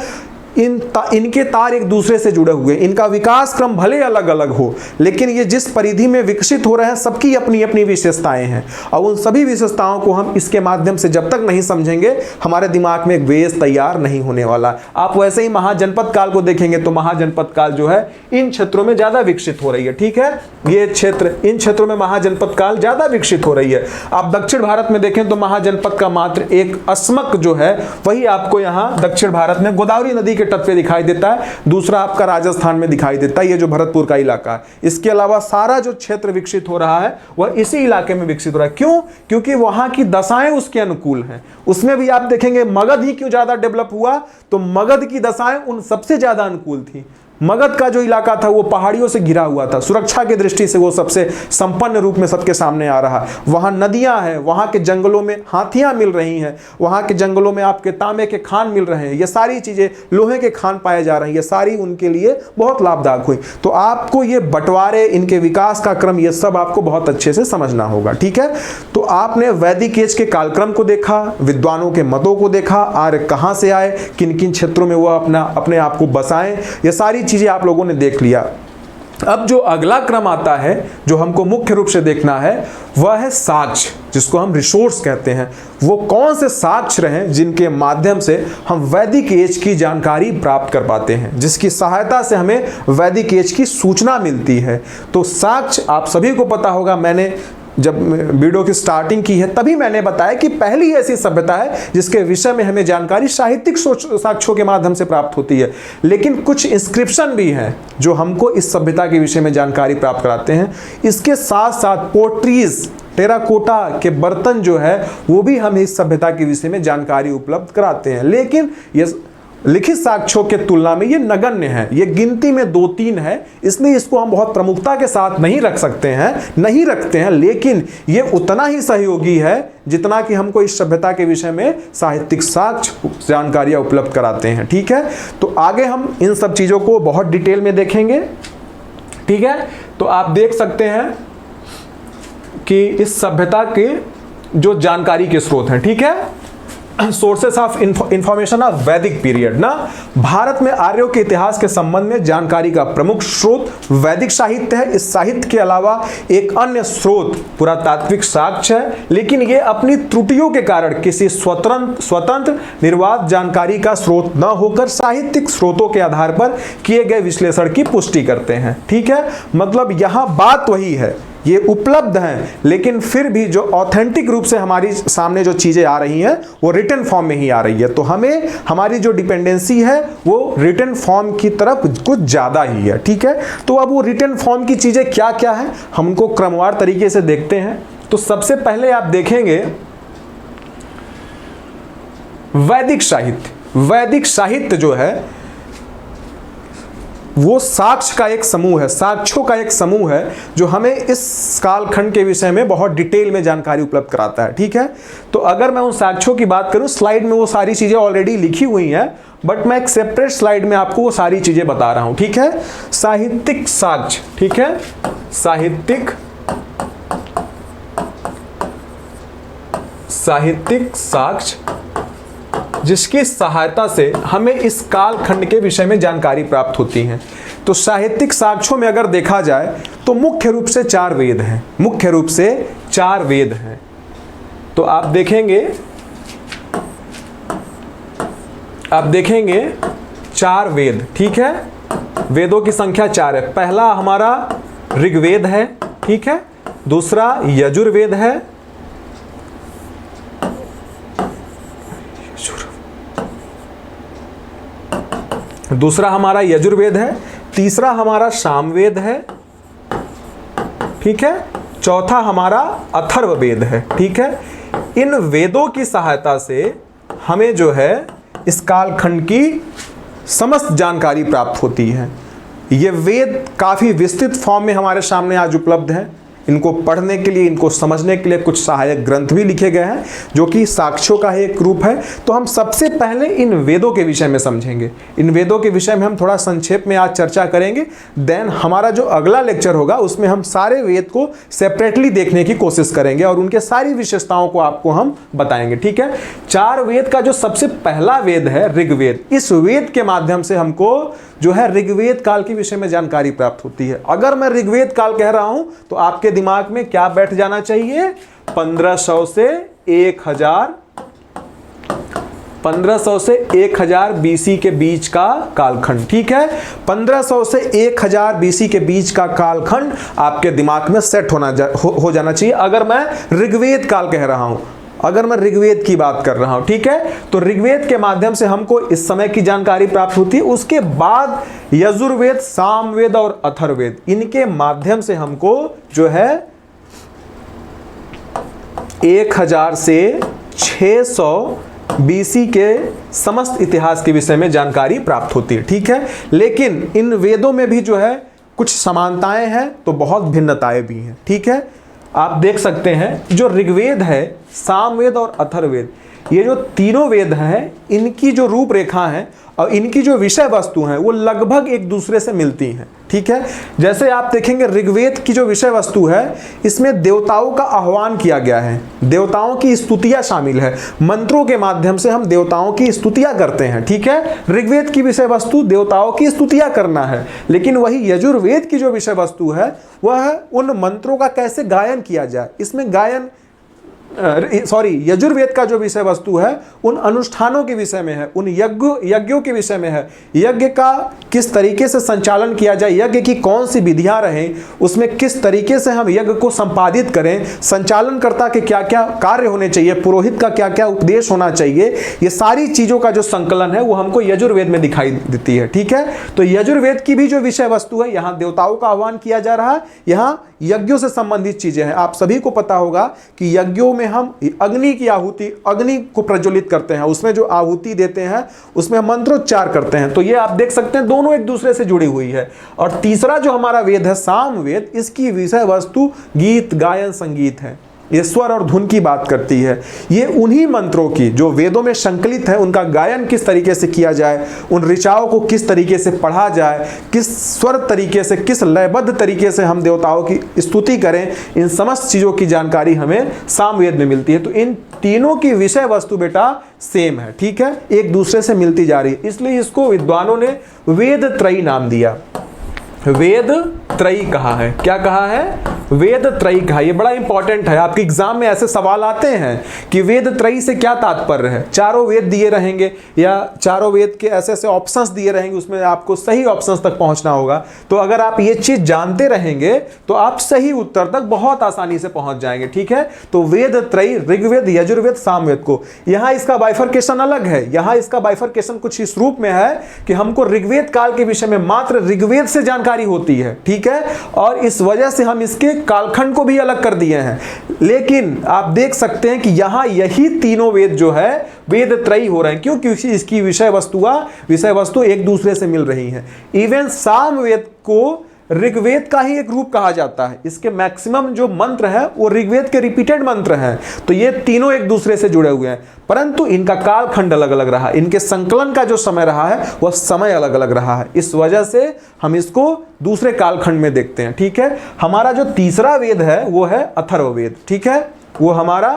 A: इनके तार एक दूसरे से जुड़े हुए, इनका विकास क्रम भले अलग अलग हो, लेकिन ये जिस परिधि में विकसित हो रहे हैं सबकी अपनी अपनी विशेषताएं हैं, और उन सभी विशेषताओं को हम इसके माध्यम से जब तक नहीं समझेंगे हमारे दिमाग में एक बेस तैयार नहीं होने वाला। आप वैसे ही महाजनपद काल को देखेंगे तो महाजनपद काल जो है इन क्षेत्रों में ज्यादा विकसित हो रही है, ठीक है। ये क्षेत्र, इन क्षेत्रों में महाजनपद काल ज्यादा विकसित हो रही है। आप दक्षिण भारत में देखें तो महाजनपद का मात्र एक अस्मक जो है वही आपको यहाँ दक्षिण भारत में गोदावरी नदी के तट पे दिखाई देता है, दूसरा आपका राजस्थान में दिखाई देता है, ये जो भरतपुर का इलाका है। इसके अलावा सारा जो क्षेत्र विकसित हो रहा है वह इसी इलाके में विकसित हो रहा है। क्यों? क्योंकि वहां की दशाएं उसके अनुकूल हैं। उसमें भी आप देखेंगे मगध ही क्यों ज्यादा डेवलप हुआ, तो मगध की दशाएं उन सबसे ज्यादा अनुकूल थी। मगध का जो इलाका था वो पहाड़ियों से घिरा हुआ था, सुरक्षा की दृष्टि से वो सबसे संपन्न रूप में सबके सामने आ रहा। वहाँ नदियाँ हैं, वहाँ के जंगलों में हाथियाँ मिल रही हैं, वहाँ के जंगलों में आपके तांबे के खान मिल रहे हैं, ये सारी चीज़ें, लोहे के खान पाए जा रहे हैं, ये सारी उनके लिए बहुत लाभदायक हुई। तो आपको ये बंटवारे, इनके विकास का क्रम, ये सब आपको बहुत अच्छे से समझना होगा, ठीक है। तो आपने वैदिक एज के कालक्रम को देखा, विद्वानों के मतों को देखा, आर्य कहाँ से आए, किन किन क्षेत्रों में वह अपने आप को बसाएं, ये सारी चीजें आप लोगों ने देख लिया। अब जो अगला क्रम आता है जो हमको मुख्य रूप से देखना है वह है साक्ष्य, जिसको हम रिसोर्स कहते हैं। वो कौन से साक्ष्य रहे जिनके माध्यम से हम वैदिक एज की जानकारी प्राप्त कर पाते हैं, जिसकी सहायता से हमें वैदिक एज की सूचना मिलती है। तो साक्ष्य आप सभी को पता होगा, मैंने जब वीडियो की स्टार्टिंग की है तभी मैंने बताया कि पहली ऐसी सभ्यता है जिसके विषय में हमें जानकारी साहित्यिक साक्ष्यों के माध्यम से प्राप्त होती है। लेकिन कुछ इंस्क्रिप्शन भी हैं जो हमको इस सभ्यता के विषय में जानकारी प्राप्त कराते हैं। इसके साथ साथ पोट्रीज, टेराकोटा के बर्तन जो है वो भी हमें इस सभ्यता के विषय में जानकारी उपलब्ध कराते हैं। लेकिन ये लिखित साक्ष्यों के तुलना में ये नगण्य है, ये गिनती में 2-3 है, इसलिए इसको हम बहुत प्रमुखता के साथ नहीं रखते हैं, लेकिन ये उतना ही सहयोगी है जितना कि हमको इस सभ्यता के विषय में साहित्यिक साक्ष्य जानकारियां उपलब्ध कराते हैं, ठीक है। तो आगे हम इन सब चीजों को बहुत डिटेल में देखेंगे, ठीक है। तो आप देख सकते हैं कि इस सभ्यता के जो जानकारी के स्रोत हैं, ठीक है, सोर्सेस ऑफ इंफॉर्मेशन ऑफ वैदिक पीरियड ना। भारत में आर्यों के इतिहास के संबंध में जानकारी का प्रमुख स्रोत वैदिक साहित्य है। इस साहित्य के अलावा एक अन्य स्रोत पुरातात्विक साक्ष्य है, लेकिन ये अपनी त्रुटियों के कारण किसी स्वतंत्र निर्वाध जानकारी का स्रोत न होकर साहित्यिक स्रोतों के आधार पर किए गए विश्लेषण की पुष्टि करते हैं, ठीक है। मतलब यहाँ बात वही है, ये उपलब्ध हैं, लेकिन फिर भी जो ऑथेंटिक रूप से हमारी सामने जो चीजें आ रही हैं वो रिटन फॉर्म में ही आ रही है। तो हमें हमारी जो डिपेंडेंसी है वो रिटन फॉर्म की तरफ कुछ ज्यादा ही है, ठीक है। तो अब वो रिटन फॉर्म की चीजें क्या क्या है हम उनको क्रमवार तरीके से देखते हैं। तो सबसे पहले आप देखेंगे वैदिक साहित्य। वैदिक साहित्य जो है वो साक्ष्य का एक समूह है, साक्ष्यों का एक समूह है जो हमें इस कालखंड के विषय में बहुत डिटेल में जानकारी उपलब्ध कराता है, ठीक है। तो अगर मैं उन साक्ष्यों की बात करूं, स्लाइड में वो सारी चीजें ऑलरेडी लिखी हुई हैं, बट मैं एक सेपरेट स्लाइड में आपको वो सारी चीजें बता रहा हूं, ठीक है। साहित्यिक साक्ष्य, ठीक है, साहित्यिक साक्ष्य जिसकी सहायता से हमें इस कालखंड के विषय में जानकारी प्राप्त होती है। तो साहित्यिक साक्ष्यों में अगर देखा जाए तो मुख्य रूप से 4 वेद हैं, मुख्य रूप से 4 वेद हैं। तो आप देखेंगे 4 वेद, ठीक है। वेदों की संख्या 4 है। पहला हमारा ऋग्वेद है, ठीक है। दूसरा यजुर्वेद है, दूसरा हमारा यजुर्वेद है। तीसरा हमारा सामवेद है, ठीक है। चौथा हमारा अथर्ववेद है। ठीक है, इन वेदों की सहायता से हमें जो है इस कालखंड की समस्त जानकारी प्राप्त होती है। ये वेद काफ़ी विस्तृत फॉर्म में हमारे सामने आज उपलब्ध हैं। इनको पढ़ने के लिए, इनको समझने के लिए कुछ सहायक ग्रंथ भी लिखे गए हैं जो कि साक्ष्यों का ही एक रूप है। तो हम सबसे पहले इन वेदों के विषय में समझेंगे। इन वेदों के विषय में हम थोड़ा संक्षेप में आज चर्चा करेंगे। देन हमारा जो अगला लेक्चर होगा उसमें हम सारे वेद को सेपरेटली देखने की कोशिश करेंगे और उनके सारी विशेषताओं को आपको हम बताएंगे। ठीक है, 4 वेद का जो सबसे पहला वेद है ऋग्वेद, इस वेद के माध्यम से हमको जो है ऋग्वेद काल के विषय में जानकारी प्राप्त होती है। अगर मैं ऋग्वेद काल कह रहा हूं तो आपके दिमाग में क्या बैठ जाना चाहिए? 1500 से 1000 बीसी के बीच का कालखंड। ठीक है, 1500 से 1000 बीसी के बीच का कालखंड आपके दिमाग में सेट हो जाना चाहिए अगर मैं ऋग्वेद काल कह रहा हूं, अगर मैं ऋग्वेद की बात कर रहा हूं। ठीक है, तो ऋग्वेद के माध्यम से हमको इस समय की जानकारी प्राप्त होती है। उसके बाद यजुर्वेद, सामवेद और अथर्ववेद, इनके माध्यम से हमको जो है 1000 से 600 बीसी के समस्त इतिहास के विषय में जानकारी प्राप्त होती है। ठीक है, लेकिन इन वेदों में भी जो है कुछ समानताएं हैं तो बहुत भिन्नताएं भी हैं। ठीक है, आप देख सकते हैं जो ऋग्वेद है, सामवेद और अथर्ववेद, ये जो तीनों वेद हैं, इनकी जो रूपरेखा है और इनकी जो विषय वस्तु हैं वो लगभग एक दूसरे से मिलती हैं। ठीक है, जैसे आप देखेंगे ऋग्वेद की जो विषय वस्तु है इसमें देवताओं का आह्वान किया गया है, देवताओं की स्तुतियां शामिल है, मंत्रों के माध्यम से हम देवताओं की स्तुतियां करते हैं। ठीक है, ऋग्वेद की विषय वस्तु देवताओं की स्तुतियां करना है, लेकिन वही यजुर्वेद की जो विषय वस्तु है वह उन मंत्रों का कैसे गायन किया जाए, इसमें गायन यजुर्वेद का जो विषय वस्तु है उन अनुष्ठानों के विषय में है, उन यज्ञों के विषय में है। यज्ञ का किस तरीके से संचालन किया जाए, यज्ञ की कौन सी विधियां रहें, उसमें किस तरीके से हम यज्ञ को संपादित करें, संचालनकर्ता के क्या क्या कार्य होने चाहिए, पुरोहित का क्या क्या उपदेश होना चाहिए, ये सारी चीजों का जो संकलन है वो हमको यजुर्वेद में दिखाई देती है। ठीक है, तो यजुर्वेद की भी जो विषय वस्तु है, यहाँ देवताओं का आह्वान किया जा रहा है, यहाँ यज्ञों से संबंधित चीजें हैं। आप सभी को पता होगा कि यज्ञों में हम अग्नि की आहुति, अग्नि को प्रज्वलित करते हैं, उसमें जो आहुति देते हैं उसमें मंत्रोच्चार करते हैं। तो ये आप देख सकते हैं दोनों एक दूसरे से जुड़ी हुई है। और तीसरा जो हमारा वेद है सामवेद, इसकी विषय वस्तु गीत, गायन, संगीत है। ये स्वर और धुन की बात करती है। ये उन्हीं मंत्रों की जो वेदों में संकलित है उनका गायन किस तरीके से किया जाए, उन ऋचाओं को किस तरीके से पढ़ा जाए, किस स्वर तरीके से, किस लयबद्ध तरीके से हम देवताओं की स्तुति करें, इन समस्त चीज़ों की जानकारी हमें सामवेद में मिलती है। तो इन तीनों की विषय वस्तु बेटा सेम है। ठीक है, एक दूसरे से मिलती जा रही है, इसलिए इसको विद्वानों ने वेद त्रयी नाम दिया। वेद त्रयी कहा है। क्या कहा है? वेद त्रयी कहा। ये बड़ा इंपॉर्टेंट है, आपके एग्जाम में ऐसे सवाल आते हैं कि वेद त्रयी से क्या तात्पर्य है। चारों वेद दिए रहेंगे या चारों वेद के ऐसे ऐसे ऑप्शंस दिए रहेंगे, उसमें आपको सही ऑप्शंस तक पहुंचना होगा। तो अगर आप ये चीज जानते रहेंगे तो आप सही उत्तर तक बहुत आसानी से पहुंच जाएंगे। ठीक है, तो वेद त्रयी, ऋग्वेद, यजुर्वेद, सामवेद को, यहाँ इसका बाइफरकेशन अलग है। यहाँ इसका बाइफरकेशन कुछ इस रूप में है कि हमको ऋग्वेद काल के विषय में मात्र ऋग्वेद से जानकारी होती है। ठीक है, और इस वजह से हम इसके कालखंड को भी अलग कर दिए हैं। लेकिन आप देख सकते हैं कि यहां यही तीनों वेद जो है वेद त्रयी हो रहे हैं। क्यों? क्योंकि इसकी विषय वस्तु एक दूसरे से मिल रही हैं। इवन सामवेद को ऋग्वेद का ही एक रूप कहा जाता है। इसके मैक्सिमम जो मंत्र है वो ऋग्वेद के रिपीटेड मंत्र हैं। तो ये तीनों एक दूसरे से जुड़े हुए हैं, परंतु इनका कालखंड अलग अलग रहा, इनके संकलन का जो समय रहा है वह समय अलग अलग रहा है। इस वजह से हम इसको दूसरे कालखंड में देखते हैं। ठीक है, हमारा जो तीसरा वेद है वो है अथर्ववेद। ठीक है, वो हमारा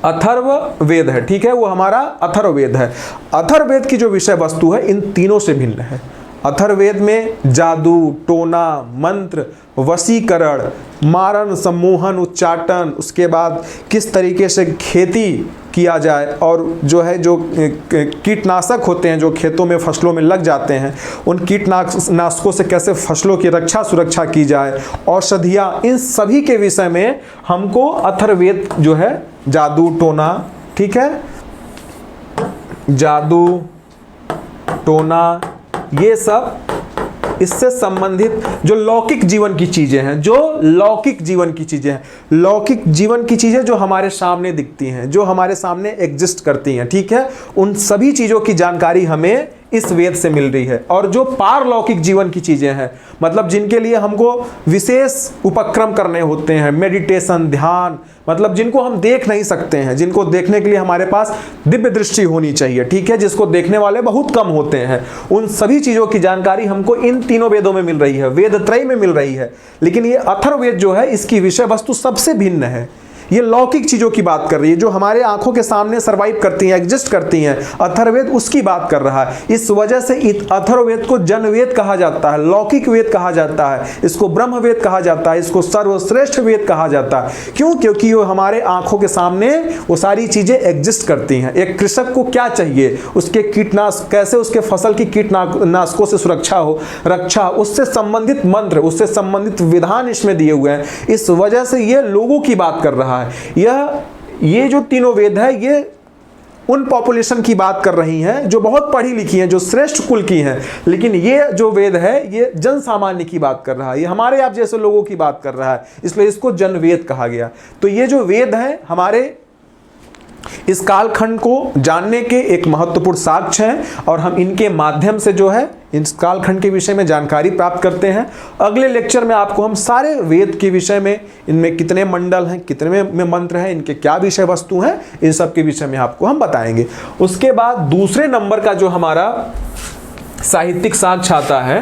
A: अथर्ववेद है। ठीक है, वो हमारा अथर्ववेद है। अथर्ववेद की जो विषय वस्तु है इन तीनों से भिन्न है। अथर्ववेद में जादू, टोना, मंत्र, वशीकरण, मारण, सम्मोहन, उच्चाटन, उसके बाद किस तरीके से खेती किया जाए और जो है जो कीटनाशक होते हैं जो खेतों में फसलों में लग जाते हैं, उन कीटनाशकों से कैसे फसलों की रक्षा सुरक्षा की जाए, औषधियाँ, इन सभी के विषय में हमको अथर्ववेद जो है, जादू, टोना, ठीक है, जादू, टोना, ये सब इससे संबंधित जो लौकिक जीवन की चीजें हैं, जो लौकिक जीवन की चीजें हैं, लौकिक जीवन की चीजें जो हमारे सामने दिखती हैं, जो हमारे सामने एग्जिस्ट करती हैं, ठीक है, उन सभी चीजों की जानकारी हमें इस वेद से मिल रही है। और जो पारलौकिक जीवन की चीजें हैं, मतलब जिनके लिए हमको विशेष उपक्रम करने होते हैं, मेडिटेशन, ध्यान, मतलब जिनको हम देख नहीं सकते हैं, जिनको देखने के लिए हमारे पास दिव्य दृष्टि होनी चाहिए, ठीक है, जिसको देखने वाले बहुत कम होते हैं, उन सभी चीजों की जानकारी हमको इन तीनों वेदों में मिल रही है, वेद त्रय में मिल रही है। लेकिन ये अथर्ववेद जो है, इसकी विषय वस्तु सबसे भिन्न है। ये लौकिक चीजों की बात कर रही है, जो हमारे आंखों के सामने सर्वाइव करती हैं, एग्जिस्ट करती हैं। अथर्ववेद उसकी बात कर रहा है। इस वजह से अथर्ववेद को जनवेद कहा जाता है, लौकिक वेद कहा जाता है, इसको ब्रह्मवेद कहा जाता है, इसको सर्वश्रेष्ठ वेद कहा जाता है। क्यों? क्योंकि वो हमारे आंखों के सामने वो सारी चीजें एग्जिस्ट करती हैं। एक कृषक को क्या चाहिए, उसके कीटनाशक, कैसे उसके फसल की कीटनाशकों से सुरक्षा हो, रक्षा, उससे संबंधित मंत्र, उससे संबंधित विधान इसमें दिए हुए हैं। इस वजह से ये लोगों की बात कर रहा है। ये जो तीनों वेद है, ये उन पॉपुलेशन की बात कर रही हैं जो बहुत पढ़ी लिखी हैं, जो श्रेष्ठ कुल की हैं। लेकिन ये जो वेद है, ये जन सामान्य की बात कर रहा है, ये हमारे आप जैसे लोगों की बात कर रहा है, इसलिए इसको जनवेद कहा गया। तो ये जो वेद हैं, हमारे इस कालखंड को जानने के एक महत्वपूर्ण साक्ष्य हैं, और हम इनके माध्यम से जो है इस कालखंड के विषय में जानकारी प्राप्त करते हैं। अगले लेक्चर में आपको हम सारे वेद के विषय में, इनमें कितने मंडल हैं, कितने में मंत्र हैं, इनके क्या विषय वस्तु हैं, इन सब के विषय में आपको हम बताएंगे। उसके बाद दूसरे नंबर का जो हमारा साहित्यिक साक्ष्य आता है,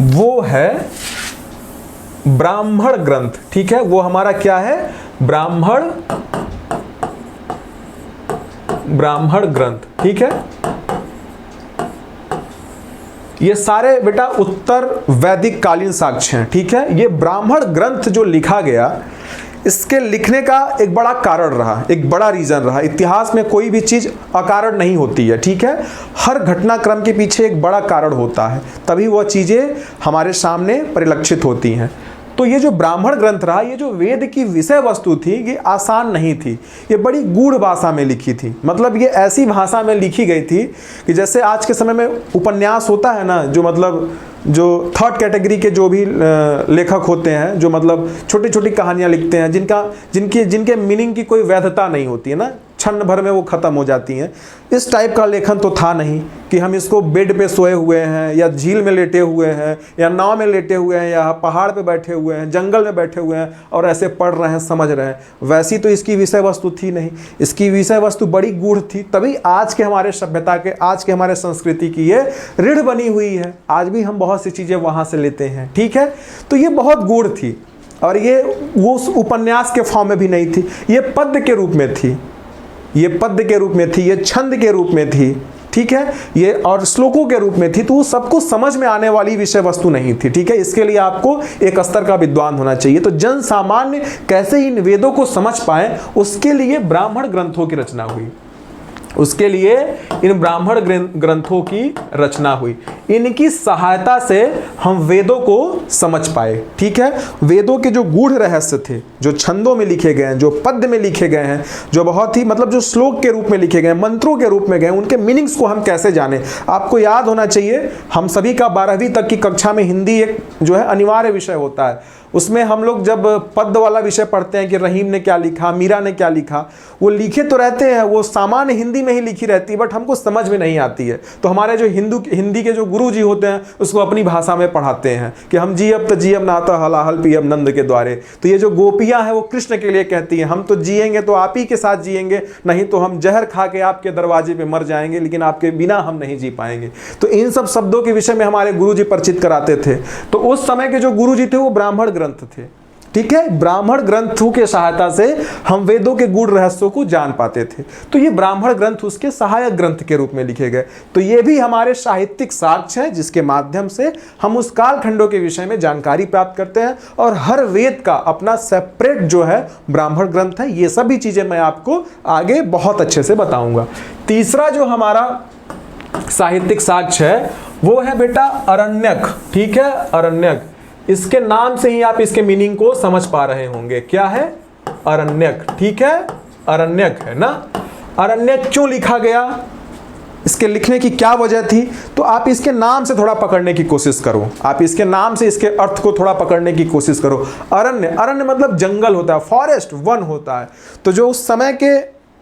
A: वो है ब्राह्मण ग्रंथ, ठीक है। वो हमारा क्या है? ब्राह्मण ग्रंथ, ठीक है। ये सारे बेटा उत्तर वैदिक कालीन साक्ष्य हैं, ठीक है। ये ब्राह्मण ग्रंथ जो लिखा गया, इसके लिखने का एक बड़ा कारण रहा, एक बड़ा रीजन रहा। इतिहास में कोई भी चीज अकारण नहीं होती है, ठीक है। हर घटनाक्रम के पीछे एक बड़ा कारण होता है, तभी वह चीजें हमारे सामने परिलक्षित होती हैं। तो ये जो ब्राह्मण ग्रंथ रहा, ये जो वेद की विषय वस्तु थी, ये आसान नहीं थी, ये बड़ी गूढ़ भाषा में लिखी थी। मतलब ये ऐसी भाषा में लिखी गई थी कि जैसे आज के समय में उपन्यास होता है ना, जो मतलब जो थर्ड कैटेगरी के जो भी लेखक होते हैं, जो मतलब छोटी छोटी कहानियाँ लिखते हैं, जिनके मीनिंग की कोई वैधता नहीं होती है ना, क्षण भर में वो खत्म हो जाती हैं। इस टाइप का लेखन तो था नहीं कि हम इसको बेड पे सोए हुए हैं, या झील में लेटे हुए हैं, या नाव में लेटे हुए हैं, या पहाड़ पे बैठे हुए हैं, जंगल में बैठे हुए हैं और ऐसे पढ़ रहे हैं, समझ रहे हैं। वैसी तो इसकी विषय वस्तु थी नहीं, इसकी विषय वस्तु बड़ी गूढ़ थी। तभी आज के हमारे सभ्यता के, आज के हमारे संस्कृति की ये रीढ़ बनी हुई है। आज भी हम बहुत सी चीज़ें वहाँ से लेते हैं, ठीक है। तो ये बहुत गूढ़ थी, और ये वो उपन्यास के फॉर्म में भी नहीं थी, ये पद्य के रूप में थी, ये पद्य के रूप में थी, ये छंद के रूप में थी, ठीक है, ये और श्लोकों के रूप में थी। तो वो सबको समझ में आने वाली विषय वस्तु नहीं थी, ठीक है। इसके लिए आपको एक स्तर का विद्वान होना चाहिए। तो जन सामान्य कैसे इन वेदों को समझ पाए, उसके लिए ब्राह्मण ग्रंथों की रचना हुई, उसके लिए इन ब्राह्मण ग्रंथों की रचना हुई। इनकी सहायता से हम वेदों को समझ पाए, ठीक है। वेदों के जो गूढ़ रहस्य थे, जो छंदों में लिखे गए हैं, जो पद्य में लिखे गए हैं, जो बहुत ही मतलब जो श्लोक के रूप में लिखे गए हैं, मंत्रों के रूप में गए, उनके मीनिंग्स को हम कैसे जाने। आपको याद होना चाहिए, हम सभी का 12वीं तक की कक्षा में हिंदी एक जो है अनिवार्य विषय होता है। उसमें हम लोग जब पद्य वाला विषय पढ़ते हैं कि रहीम ने क्या लिखा, मीरा ने क्या लिखा, वो लिखे तो रहते हैं, वो सामान्य हिंदी में ही लिखी रहती है, बट हमको समझ में नहीं आती है। तो हमारे जो हिंदी के जो गुरु जी होते हैं, उसको अपनी भाषा में पढ़ाते हैं कि हम जियब तो जियब नाता हलाहल पियब नंद के द्वारे। तो ये जो गोपियाँ हैं, वो कृष्ण के लिए कहती हैं, हम तो जिएंगे तो आप ही के साथ जिएंगे, नहीं तो हम जहर खा के आपके दरवाजे पे मर जाएंगे, लेकिन आपके बिना हम नहीं जी पाएंगे। तो इन सब शब्दों के विषय में हमारे गुरु जी परिचित कराते थे। तो उस समय के जो गुरु जी थे, वो ब्राह्मण ग्रंथ थे, ठीक है। ब्राह्मण ग्रंथों के सहायता से हम वेदों के गूढ़ रहस्यों को जान पाते थे। तो ये ब्राह्मण ग्रंथ उसके सहायक ग्रंथ के रूप में लिखे गए। तो ये भी हमारे साहित्यिक साक्ष्य है, जिसके माध्यम से हम उस कालखंडों के विषय में जानकारी प्राप्त करते हैं। और हर वेद का अपना सेपरेट जो है ब्राह्मण ग्रंथ है। ये सभी चीजें मैं आपको आगे बहुत अच्छे से बताऊंगा। तीसरा जो हमारा साहित्यिक साक्ष्य है, वो है बेटा अरण्यक, ठीक है। अरण्यक, इसके नाम से ही आप इसके मीनिंग को समझ पा रहे होंगे, क्या है? अरण्यक, ठीक है। अरण्यक है ना। अरण्यक क्यों लिखा गया? इसके लिखने की क्या वजह थी, तो आप इसके नाम से थोड़ा पकड़ने की कोशिश करो, आप इसके नाम से इसके अर्थ को थोड़ा पकड़ने की कोशिश करो। अरण्य, अरण्य मतलब जंगल होता है, फॉरेस्ट, वन होता है। तो जो उस समय के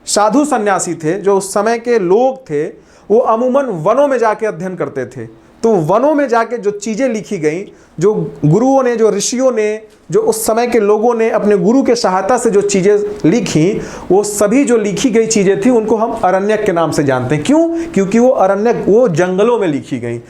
A: साधु सन्यासी थे, जो उस समय के लोग थे, वो अमूमन वनों में जाके अध्ययन करते थे। तो वनों में जाके जो चीज़ें लिखी गई, जो गुरुओं ने, जो ऋषियों ने, जो उस समय के लोगों ने अपने गुरु के सहायता से जो चीज़ें लिखी, वो सभी जो लिखी गई चीज़ें थी उनको हम अरण्यक के नाम से जानते हैं। क्यों? क्योंकि वो अरण्यक, वो जंगलों में लिखी गई।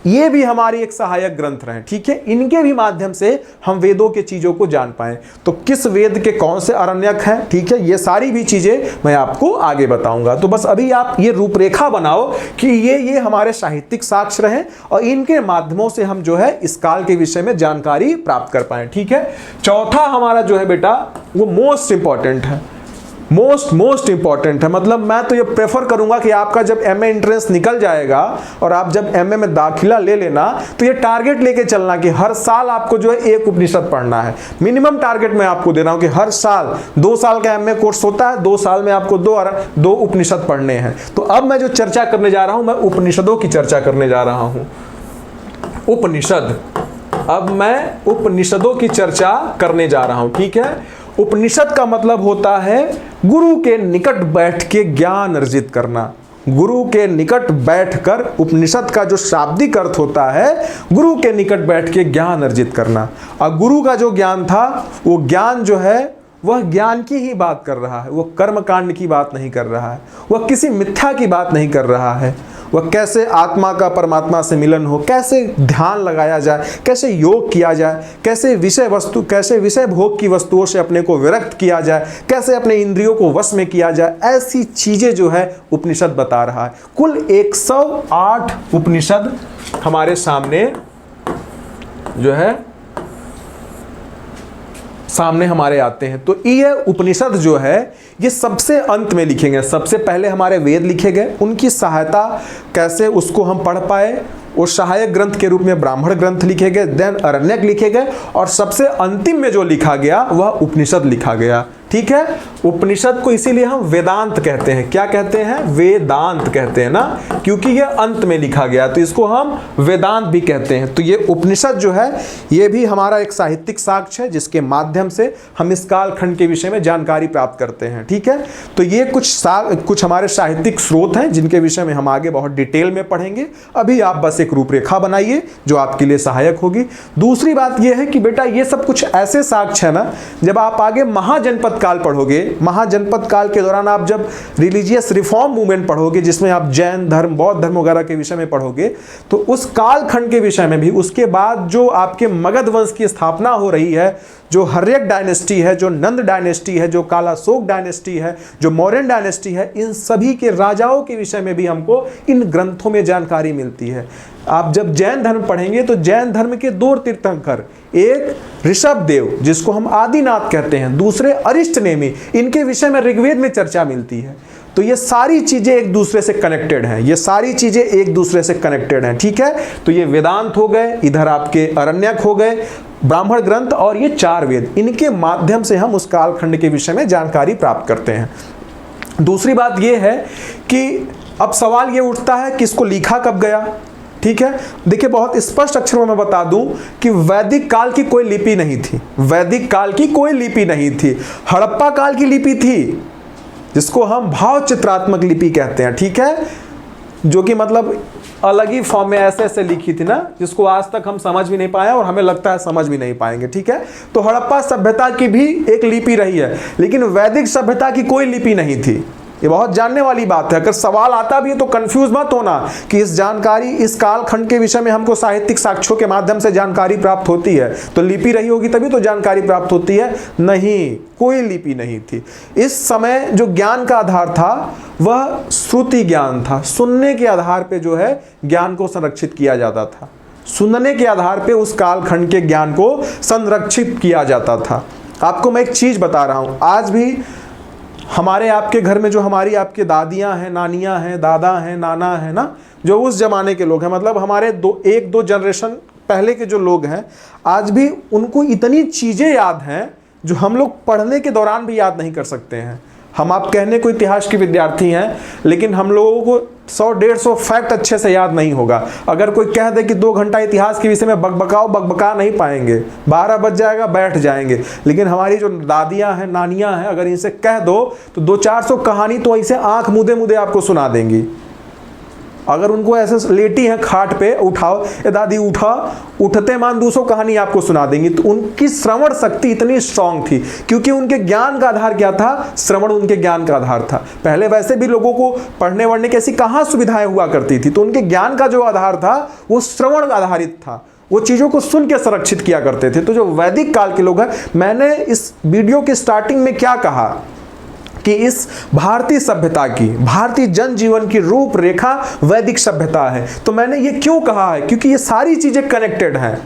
A: ये भी हमारी एक सहायक ग्रंथ रहे, ठीक है। इनके भी माध्यम से हम वेदों के चीज़ों को जान पाएं। तो किस वेद के कौन से अरण्यक हैं, ठीक है, ये सारी भी चीज़ें मैं आपको आगे बताऊंगा। तो बस अभी आप ये रूपरेखा बनाओ कि ये हमारे साहित्यिक साक्ष्य रहे और इनके माध्यमों से हम जो है इस काल के विषय में जानकारी प्राप्त कर पाएं, ठीक है। चौथा हमारा जो है बेटा वो मोस्ट इंपॉर्टेंट है, मोस्ट इंपॉर्टेंट है। मतलब मैं तो ये प्रेफर करूंगा कि आपका जब एमए एंट्रेंस निकल जाएगा और आप जब एमए में दाखिला ले लेना, तो ये टारगेट लेके चलना कि हर साल आपको जो है एक उपनिषद पढ़ना है। मिनिमम टारगेट मैं आपको दे रहा हूं कि हर साल 2 साल का एमए कोर्स होता है, 2 साल में आपको दो उपनिषद पढ़ने हैं। तो अब मैं जो चर्चा करने जा रहा हूं, मैं उपनिषदों की चर्चा करने जा रहा हूं। उपनिषद, अब मैं उपनिषदों की चर्चा करने जा रहा हूं, ठीक है। उपनिषद का मतलब होता है गुरु के निकट बैठ के ज्ञान अर्जित करना। गुरु के निकट बैठकर, उपनिषद का जो शाब्दिक अर्थ होता है गुरु के निकट बैठ के ज्ञान अर्जित करना। और गुरु का जो ज्ञान था, वो ज्ञान जो है वह ज्ञान की ही बात कर रहा है, वह कर्मकांड की बात नहीं कर रहा है, वह किसी मिथ्या की बात नहीं कर रहा है। वह कैसे आत्मा का परमात्मा से मिलन हो, कैसे ध्यान लगाया जाए, कैसे योग किया जाए, कैसे विषय भोग की वस्तुओं से अपने को विरक्त किया जाए, कैसे अपने इंद्रियों को वश में किया जाए, ऐसी चीजें जो है उपनिषद बता रहा है। कुल 108 उपनिषद हमारे सामने जो है सामने हमारे आते हैं। तो ये उपनिषद जो है ये सबसे अंत में लिखेंगे। सबसे पहले हमारे वेद लिखे गए, उनकी सहायता कैसे उसको हम पढ़ पाए, और सहायक ग्रंथ के रूप में ब्राह्मण ग्रंथ लिखे गए, देन अरण्यक लिखे गए, और सबसे अंतिम में जो लिखा गया वह उपनिषद लिखा गया, ठीक है। उपनिषद को इसीलिए हम वेदांत कहते हैं। क्या कहते हैं? वेदांत कहते हैं ना, क्योंकि ये अंत में लिखा गया, तो इसको हम वेदांत भी कहते हैं। तो ये उपनिषद जो है ये भी हमारा एक साहित्यिक साक्ष्य है, जिसके माध्यम से हम इस कालखंड के विषय में जानकारी प्राप्त करते हैं, ठीक है। तो ये कुछ हमारे साहित्यिक स्रोत हैं जिनके विषय में हम आगे बहुत डिटेल में पढ़ेंगे। अभी आप बस एक रूपरेखा बनाइए जो आपके लिए सहायक होगी। दूसरी बात यह है कि बेटा ये सब कुछ ऐसे साक्ष्य है ना, जब आप आगे महाजनपद काल पढ़ोगे, महाजनपद काल के दौरान आप जब रिलीजियस रिफॉर्म मूवमेंट पढ़ोगे, जिसमें आप जैन धर्म, बौद्ध धर्म वगैरह के विषय में पढ़ोगे, तो उस कालखंड के विषय में भी, उसके बाद जो आपके मगध वंश की स्थापना हो रही है, जो हर्यक डायनेस्टी है, जो नंद डायनेस्टी है, जो कालाशोक डायनेस्टी है, जो मौर्यन डायनेस्टी है, इन सभी के राजाओं के विषय में भी हमको इन ग्रंथों में जानकारी मिलती है। आप जब जैन धर्म पढ़ेंगे तो जैन धर्म के 2 तीर्थंकर, एक ऋषभदेव जिसको हम आदिनाथ कहते हैं, दूसरे अरिष्टनेमि, इनके विषय में ऋग्वेद में चर्चा मिलती है। तो ये सारी चीजें एक दूसरे से कनेक्टेड हैं, ये सारी चीजें एक दूसरे से कनेक्टेड हैं, ठीक है। तो ये वेदांत हो गए, इधर आपके अरण्यक हो गए, ब्राह्मण ग्रंथ, और ये 4 वेद, इनके माध्यम से हम उस कालखंड के विषय में जानकारी प्राप्त करते हैं। दूसरी बात ये है कि अब सवाल ये उठता है कि इसको लिखा कब गया, ठीक है। देखिए बहुत स्पष्ट अक्षरों में बता दूं कि वैदिक काल की कोई लिपि नहीं थी, वैदिक काल की कोई लिपि नहीं थी। हड़प्पा काल की लिपि थी, जिसको हम भाव चित्रात्मक लिपि कहते हैं, ठीक है, जो कि मतलब अलग ही फॉर्म में ऐसे ऐसे लिखी थी ना, जिसको आज तक हम समझ भी नहीं पाए और हमें लगता है समझ भी नहीं पाएंगे, ठीक है। तो हड़प्पा सभ्यता की भी एक लिपि रही है, लेकिन वैदिक सभ्यता की कोई लिपि नहीं थी। ये बहुत जानने वाली बात है। अगर सवाल आता भी है तो कंफ्यूज मत होना कि इस जानकारी, इस कालखंड के विषय में हमको साहित्यिक साक्ष्यों के माध्यम से जानकारी प्राप्त होती है, तो लिपि रही होगी तभी तो जानकारी प्राप्त होती है। नहीं, कोई लिपि नहीं थी। इस समय जो ज्ञान का आधार था वह श्रुति ज्ञान था। सुनने के आधार पे जो है ज्ञान को संरक्षित किया जाता था, सुनने के आधार पे उस कालखंड के ज्ञान को संरक्षित किया जाता था। आपको मैं एक चीज बता रहा हूं, आज भी हमारे आपके घर में जो हमारी आपके दादियां हैं, नानियां हैं, दादा हैं, नाना है ना, जो उस जमाने के लोग हैं, मतलब हमारे एक दो जनरेशन पहले के जो लोग हैं, आज भी उनको इतनी चीजें याद हैं जो हम लोग पढ़ने के दौरान भी याद नहीं कर सकते हैं। हम आप कहने को इतिहास के विद्यार्थी हैं, लेकिन हम लोगों को 100-150 फैक्ट अच्छे से याद नहीं होगा। अगर कोई कह दे कि 2 घंटा इतिहास के विषय में बकबका नहीं पाएंगे, 12 बज जाएगा, बैठ जाएंगे। लेकिन हमारी जो दादियां हैं, नानियां हैं, अगर इनसे कह दो तो 200-400 कहानी तो ऐसे आंख मुदे मुदे आपको सुना देंगी। अगर उनको ऐसे लेटी है खाट पे, उठाओ ए दादी उठा, उठते मान 200 कहानी आपको सुना देंगी। तो उनकी श्रवण शक्ति इतनी स्ट्रांग थी, क्योंकि उनके ज्ञान का आधार क्या था? श्रवण उनके ज्ञान का आधार था। पहले वैसे भी लोगों को पढ़ने वढ़ने की ऐसी कहाँ सुविधाएं हुआ करती थी, तो उनके ज्ञान का जो आधार था वो श्रवण आधारित था। वो चीज़ों को सुन के संरक्षित किया करते थे। तो जो वैदिक काल के लोग हैं, मैंने इस वीडियो के स्टार्टिंग में क्या कहा कि इस भारतीय सभ्यता की, भारतीय जनजीवन की रूपरेखा वैदिक सभ्यता है। तो मैंने ये क्यों कहा है? क्योंकि ये सारी चीजें कनेक्टेड हैं।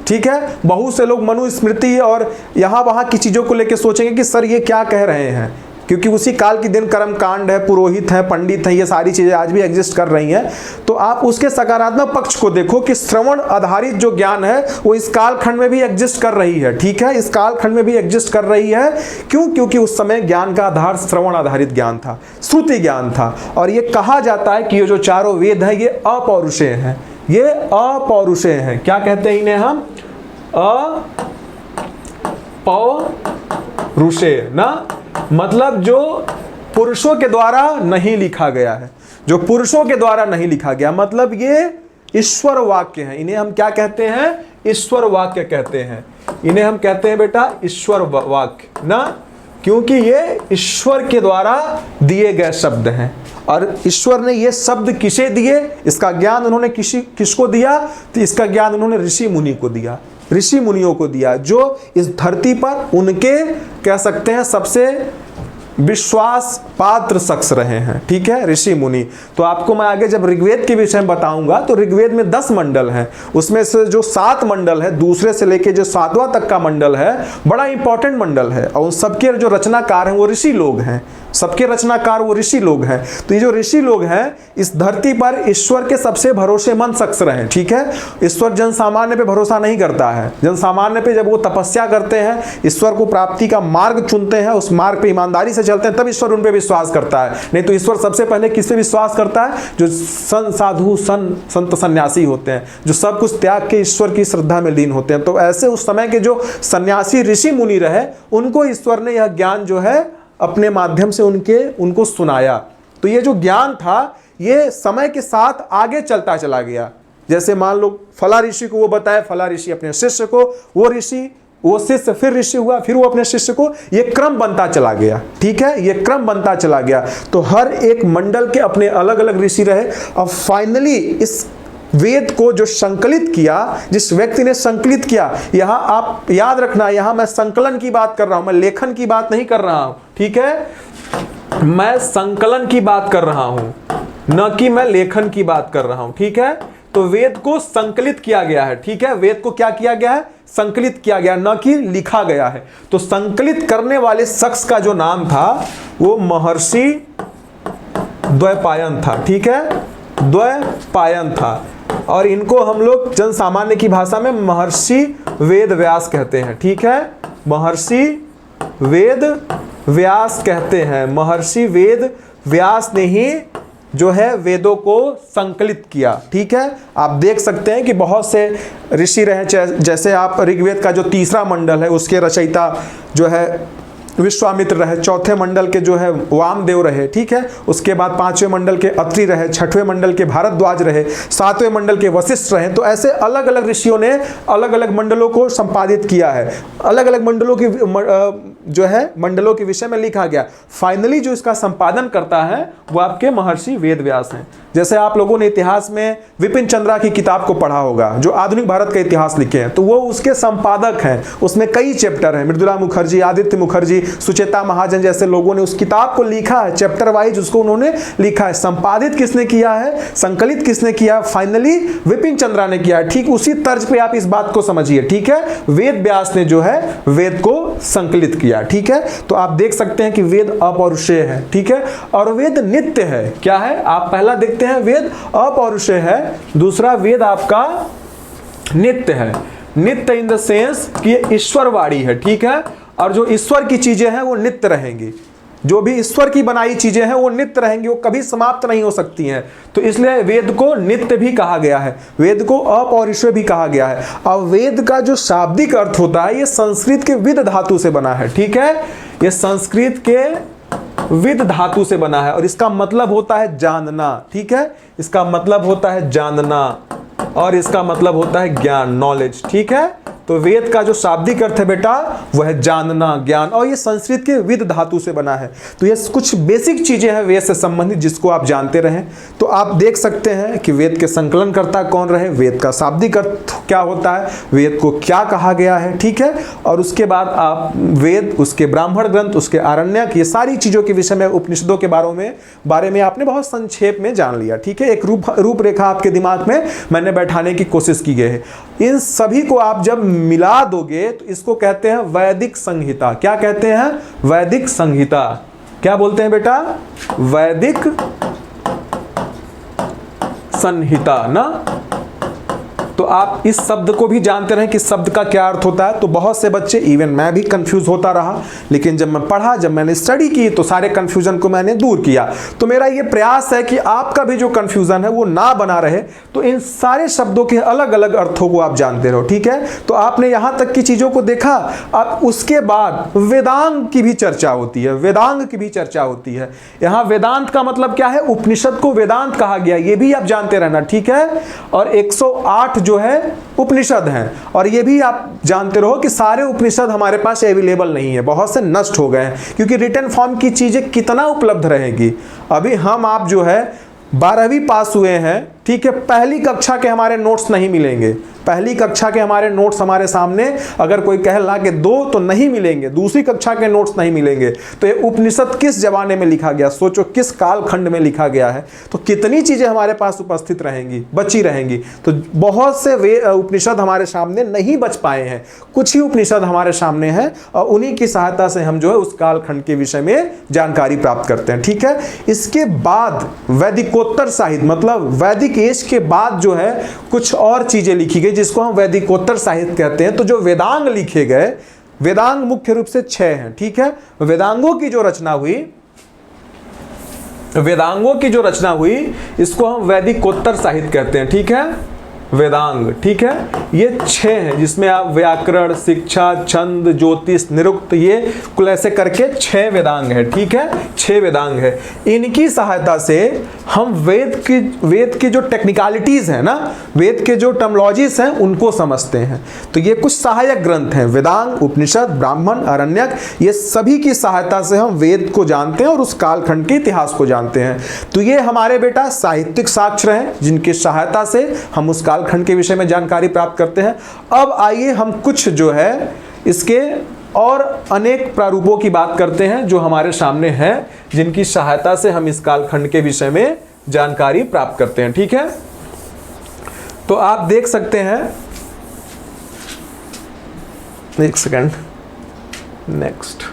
A: ठीक है, बहुत से लोग मनुस्मृति और यहाँ वहाँ की चीजों को लेकर सोचेंगे कि सर ये क्या कह रहे हैं, क्योंकि उसी काल की दिन कर्म कांड है, पुरोहित है, पंडित है, ये सारी चीजें आज भी एग्जिस्ट कर रही हैं। तो आप उसके सकारात्मक पक्ष को देखो कि श्रवण आधारित जो ज्ञान है वो इस कालखंड में भी एग्जिस्ट कर रही है। ठीक है, इस कालखंड में भी एग्जिस्ट कर रही है। क्यों? क्योंकि उस समय ज्ञान का आधार श्रवण आधारित ज्ञान था, श्रुति ज्ञान था। और ये कहा जाता है कि ये जो चारों वेद हैं ये अपौरुषेय हैं। ये अपौरुषेय हैं। क्या कहते हैं इन्हें हम? अपौरुषेय ना, मतलब जो पुरुषों के द्वारा नहीं लिखा गया है, जो पुरुषों के द्वारा नहीं लिखा गया, मतलब ये ईश्वर वाक्य हैं। इन्हें हम क्या कहते हैं? ईश्वर वाक्य कहते हैं। इन्हें हम कहते हैं बेटा ईश्वर वाक्य ना, क्योंकि ये ईश्वर के द्वारा दिए गए शब्द हैं। और ईश्वर ने ये शब्द किसे दिए? इसका ज्ञान उन्होंने किसको दिया? तो इसका ज्ञान उन्होंने ऋषि मुनि को दिया, ऋषि मुनियों को दिया, जो इस धरती पर उनके कह सकते हैं सबसे विश्वास पात्र शख्स रहे हैं। ठीक है, ऋषि मुनि। तो आपको मैं आगे जब ऋग्वेद के विषय में बताऊंगा तो ऋग्वेद में 10 मंडल हैं, उसमें से जो 7 मंडल है, दूसरे से लेके जो 7वां तक का मंडल है, बड़ा इंपॉर्टेंट मंडल है। और सबके जो रचनाकार हैं वो ऋषि लोग हैं, सबके रचनाकार वो ऋषि लोग हैं। तो ये जो ऋषि लोग हैं इस धरती पर ईश्वर के सबसे भरोसेमंद शख्स रहे। ठीक है, ईश्वर जन सामान्य पे भरोसा नहीं करता है। जन सामान्य पे जब वो तपस्या करते हैं, ईश्वर को प्राप्ति का मार्ग चुनते हैं, उस मार्ग पे ईमानदारी से चलते हैं, तब ईश्वर उन पे विश्वास करता है। नहीं तो ईश्वर सबसे पहले किस पे विश्वास करता है? जो साधु संत सन्यासी होते हैं, जो सब कुछ त्याग के ईश्वर की श्रद्धा में लीन होते हैं। तो ऐसे उस समय के जो सन्यासी ऋषि मुनि रहे, उनको ईश्वर ने यह ज्ञान जो है अपने माध्यम से उनको सुनाया। तो ये जो ज्ञान था ये समय के साथ आगे चलता चला गया। जैसे मान लो फला ऋषि को वो बताया, फला ऋषि अपने शिष्य को, वो ऋषि, वो शिष्य फिर ऋषि हुआ, फिर वो अपने शिष्य को, ये क्रम बनता चला गया। ठीक है, ये क्रम बनता चला गया। तो हर एक मंडल के अपने अलग अलग ऋषि रहे। अब फाइनली इस वेद को जो संकलित किया, जिस व्यक्ति ने संकलित किया, यहां आप याद रखना, यहां मैं संकलन की बात कर रहा हूं, मैं लेखन की बात नहीं कर रहा हूं। ठीक है, मैं संकलन की बात कर रहा हूं, न कि मैं लेखन की बात कर रहा हूं। ठीक है, तो वेद को संकलित किया गया है। ठीक है, वेद को क्या किया गया है? संकलित किया गया, न कि लिखा गया है। तो संकलित करने वाले शख्स का जो नाम था वो महर्षि द्वैपायन था। ठीक है, द्वैपायन था। और इनको हम लोग जन सामान्य की भाषा में महर्षि वेद व्यास कहते हैं। ठीक है, महर्षि वेद व्यास कहते हैं। महर्षि वेद व्यास ने ही जो है वेदों को संकलित किया। ठीक है, आप देख सकते हैं कि बहुत से ऋषि रहे, जैसे आप ऋग्वेद का जो 3रा मंडल है उसके रचयिता जो है विश्वामित्र रहे, 4थे मंडल के जो है वामदेव रहे। ठीक है, उसके बाद 5वें मंडल के अत्रि रहे, 6वें मंडल के भारद्वाज रहे, 7वें मंडल के वशिष्ठ रहे। तो ऐसे अलग अलग ऋषियों ने अलग अलग मंडलों को संपादित किया है, अलग अलग मंडलों की जो है मंडलों के विषय में लिखा गया। फाइनली जो इसका संपादन करता है वो आपके महर्षि वेद व्यास हैं। जैसे आप लोगों ने इतिहास में विपिन चंद्रा की किताब को पढ़ा होगा, जो आधुनिक भारत का इतिहास लिखे हैं, तो वो उसके संपादक हैं। उसमें कई चैप्टर हैं। मृदुला मुखर्जी, आदित्य मुखर्जी, सुचेता महाजन जैसे लोगों ने उस किताब को लिखा है, चैप्टर वाइज उसको उन्होंने लिखा है। संपादित किसने किया है? संकलित किसने किया? फाइनली विपिन चंद्रा ने किया है। ठीक उसी तर्ज पे आप इस बात को समझिए। ठीक है, वेद व्यास ने जो है वेद को संकलित किया। ठीक है, तो आप देख सकते हैं कि वेद अपौरुषेय है। ठीक है, और वेद नित्य है। क्या है? आप पहला देखते हैं, वेद अपौरुषेय है। दूसरा, वेद आपका नित्य है। नित्य इन द सेंस कि ईश्वर वाणी है। ठीक है, और जो ईश्वर की चीजें हैं वो नित्य रहेंगी। जो भी ईश्वर की बनाई चीजें हैं वो नित्य रहेंगी, वो कभी समाप्त नहीं हो सकती हैं। तो इसलिए वेद को नित्य भी कहा गया है, वेद को अपौरुषेय भी कहा गया है। अब वेद का जो शाब्दिक अर्थ होता है ये संस्कृत के विद धातु से बना है, ठीक है, ये संस्कृत के विद धातु से बना है और इसका मतलब होता है जानना, ठीक है, इसका मतलब होता है जानना और इसका मतलब होता है ज्ञान, नॉलेज, ठीक है। तो वेद का जो शाब्दिक अर्थ है बेटा वह है जानना, ज्ञान, और ये संस्कृत के विद धातु से बना है। तो ये कुछ बेसिक चीजें हैं वेद से संबंधित जिसको आप जानते रहें। तो आप देख सकते हैं कि वेद के संकलनकर्ता कौन रहे, वेद का शाब्दिक अर्थ क्या होता है, वेद को क्या कहा गया है, ठीक है। और उसके बाद आप वेद, उसके ब्राह्मण ग्रंथ, उसके आरण्यक, ये सारी चीजों के विषय में, उपनिषदों के बारे में आपने बहुत संक्षेप में जान लिया, ठीक है। एक रूपरेखा आपके दिमाग में मैंने बैठाने की कोशिश की गई है। इन सभी को आप जब मिला दोगे तो इसको कहते हैं वैदिक संहिता। क्या कहते हैं? वैदिक संहिता। क्या बोलते हैं बेटा? वैदिक संहिता ना। तो आप इस शब्द को भी जानते रहे कि शब्द का क्या अर्थ होता है। तो बहुत से बच्चे, इवन मैं भी कंफ्यूज होता रहा, लेकिन जब मैं पढ़ा, जब मैंने स्टडी की तो सारे कंफ्यूजन को मैंने दूर किया। तो मेरा ये प्रयास है कि आपका भी जो कंफ्यूजन है वो ना बना रहे। तो इन सारे शब्दों के अलग अलग अर्थों को आप जानते रहो, ठीक है। तो आपने यहां तक की चीजों को देखा। अब उसके बाद वेदांग की भी चर्चा होती है, वेदांग की भी चर्चा होती है। यहां वेदांत का मतलब क्या है? उपनिषद को वेदांत कहा गया, ये भी आप जानते रहना, ठीक है। और 108 जो है उपनिषद हैं, और ये भी आप जानते रहो कि सारे उपनिषद हमारे पास अवेलेबल नहीं है, बहुत से नष्ट हो गए हैं, क्योंकि रिटन फॉर्म की चीजें कितना उपलब्ध रहेगी। अभी हम आप जो है 12वीं पास हुए हैं, ठीक है, पहली कक्षा के हमारे नोट्स नहीं मिलेंगे। पहली कक्षा के हमारे नोट्स हमारे सामने अगर कोई कह ला कि दो तो नहीं मिलेंगे, दूसरी कक्षा के नोट्स नहीं मिलेंगे। तो ये उपनिषद किस जमाने में लिखा गया, सोचो किस कालखंड में लिखा गया है, तो कितनी चीजें हमारे पास उपस्थित रहेंगी, बची रहेंगी। तो बहुत से उपनिषद हमारे सामने नहीं बच पाए हैं, कुछ ही उपनिषद हमारे सामने हैं, और उन्हीं की सहायता से हम जो है उस कालखंड के विषय में जानकारी प्राप्त करते हैं, ठीक है। इसके बाद वैदिकोत्तर साहित्य, मतलब वैदिक एज के बाद जो है कुछ और चीजें लिखी गई जिसको हम वैदिकोत्तर साहित्य कहते हैं। तो जो वेदांग लिखे गए, वेदांग मुख्य रूप से 6 हैं, ठीक है। वेदांगों की जो रचना हुई, वेदांगों की जो रचना हुई इसको हम वैदिकोत्तर साहित्य कहते हैं, ठीक है। वेदांग, ठीक है, ये 6 हैं जिसमें आप व्याकरण, शिक्षा, छंद, ज्योतिष, निरुक्त, ये कुल ऐसे करके 6 वेदांग है, ठीक है, 6 वेदांग है। इनकी सहायता से हम वेद की जो टेक्निकलिटीज है ना, वेद के जो टर्मोलॉजीज हैं उनको समझते हैं। तो ये कुछ सहायक ग्रंथ हैं, वेदांग, उपनिषद, ब्राह्मण, आरण्यक, ये सभी की सहायता से हम वेद को जानते हैं और उस कालखंड के इतिहास को जानते हैं। तो ये हमारे बेटा साहित्यिक साक्ष्य हैं जिनकी सहायता से हम उस कालखंड के विषय में जानकारी प्राप्त करते हैं। अब आइए हम कुछ जो है इसके और अनेक प्रारूपों की बात करते हैं जो हमारे सामने हैं, जिनकी सहायता से हम इस कालखंड के विषय में जानकारी प्राप्त करते हैं, ठीक है। तो आप देख सकते हैं, एक सेकंड, नेक्स्ट,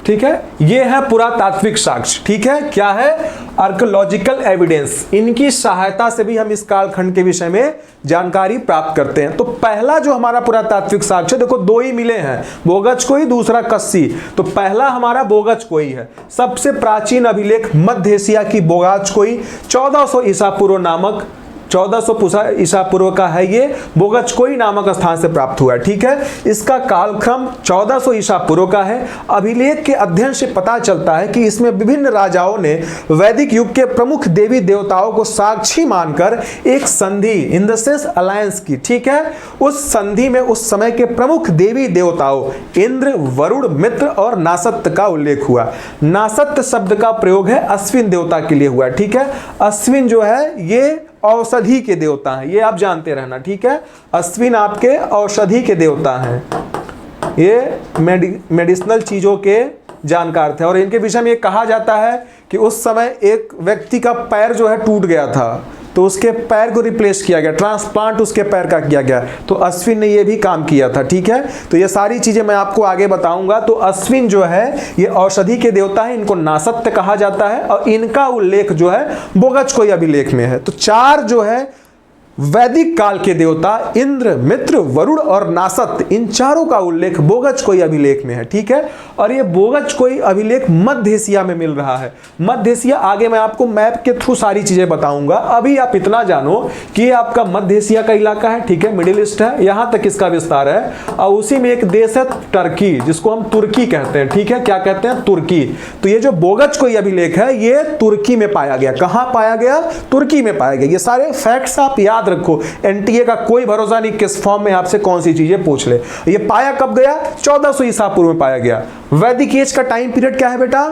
A: ठीक है। ये है पुरातात्विक साक्ष्य, ठीक है। क्या है? Archaeological evidence. इनकी सहायता से भी हम इस कालखंड के विषय में जानकारी प्राप्त करते हैं। तो पहला जो हमारा पुरातात्विक साक्ष्य, देखो 2 ही मिले हैं, बोगचकोई, दूसरा कस्सी। तो पहला हमारा बोगचकोई है। सबसे प्राचीन अभिलेख मध्य एशिया की बोगचकोई 1400 ईसा पूर्व नामक 1400 ईसा पूर्व का है, ये बोगचकोई नामक स्थान से प्राप्त हुआ है, ठीक है। इसका कालक्रम 1400 ईसा पूर्व का है। अभिलेख के अध्ययन से पता चलता है कि इसमें विभिन्न राजाओं ने वैदिक युग के प्रमुख देवी देवताओं को साक्षी मानकर एक संधि, इन द सेंस अलायंस की, ठीक है। उस संधि में उस समय के प्रमुख देवी देवताओं इंद्र, वरुण, मित्र और नासत्त का उल्लेख हुआ। नासत्त शब्द का प्रयोग है अश्विन देवता के लिए हुआ, ठीक है। अश्विन जो है ये औषधि के देवता हैं, ये आप जानते रहना, ठीक है। अश्विन आपके औषधि के देवता हैं, ये मेडिसिनल चीजों के जानकार थे। और इनके विषय में ये कहा जाता है कि उस समय एक व्यक्ति का पैर जो है टूट गया था, तो उसके पैर को रिप्लेस किया गया, ट्रांसप्लांट उसके पैर का किया गया। तो अश्विन ने ये भी काम किया था, ठीक है। तो ये सारी चीजें मैं आपको आगे बताऊंगा। तो अश्विन जो है ये औषधि के देवता है, इनको नासत्य कहा जाता है, और इनका उल्लेख जो है बोगचकोई अभिलेख में है। तो 4 जो है वैदिक काल के देवता इंद्र, मित्र, वरुण और नासत, इन चारों का उल्लेख बोगचकोई अभिलेख में है। ठीक है, और ये बोगचकोई अभिलेख मध्य एशिया में मिल रहा है। मध्य एशिया, आगे मैं आपको मैप के थ्रू सारी चीजें बताऊंगा। अभी आप इतना जानो कि ये आपका मध्य एशिया का इलाका है। ठीक है, मिडिल ईस्ट है, यहां तक इसका विस्तार है। और उसी में एक देश है टर्की, जिसको हम तुर्की कहते हैं। ठीक है, क्या कहते हैं? तुर्की। तो ये जो बोगचकोई अभिलेख है ये तुर्की में पाया गया। कहां पाया गया? तुर्की में पाया गया। ये सारे फैक्ट्स आप याद रखो, एनटीए का कोई भरोसा नहीं किस फॉर्म में आपसे कौन सी चीजें पूछ ले। ये पाया कब गया? 1400 ईसा पूर्व में पाया गया। वैदिक एज का टाइम पीरियड क्या है बेटा?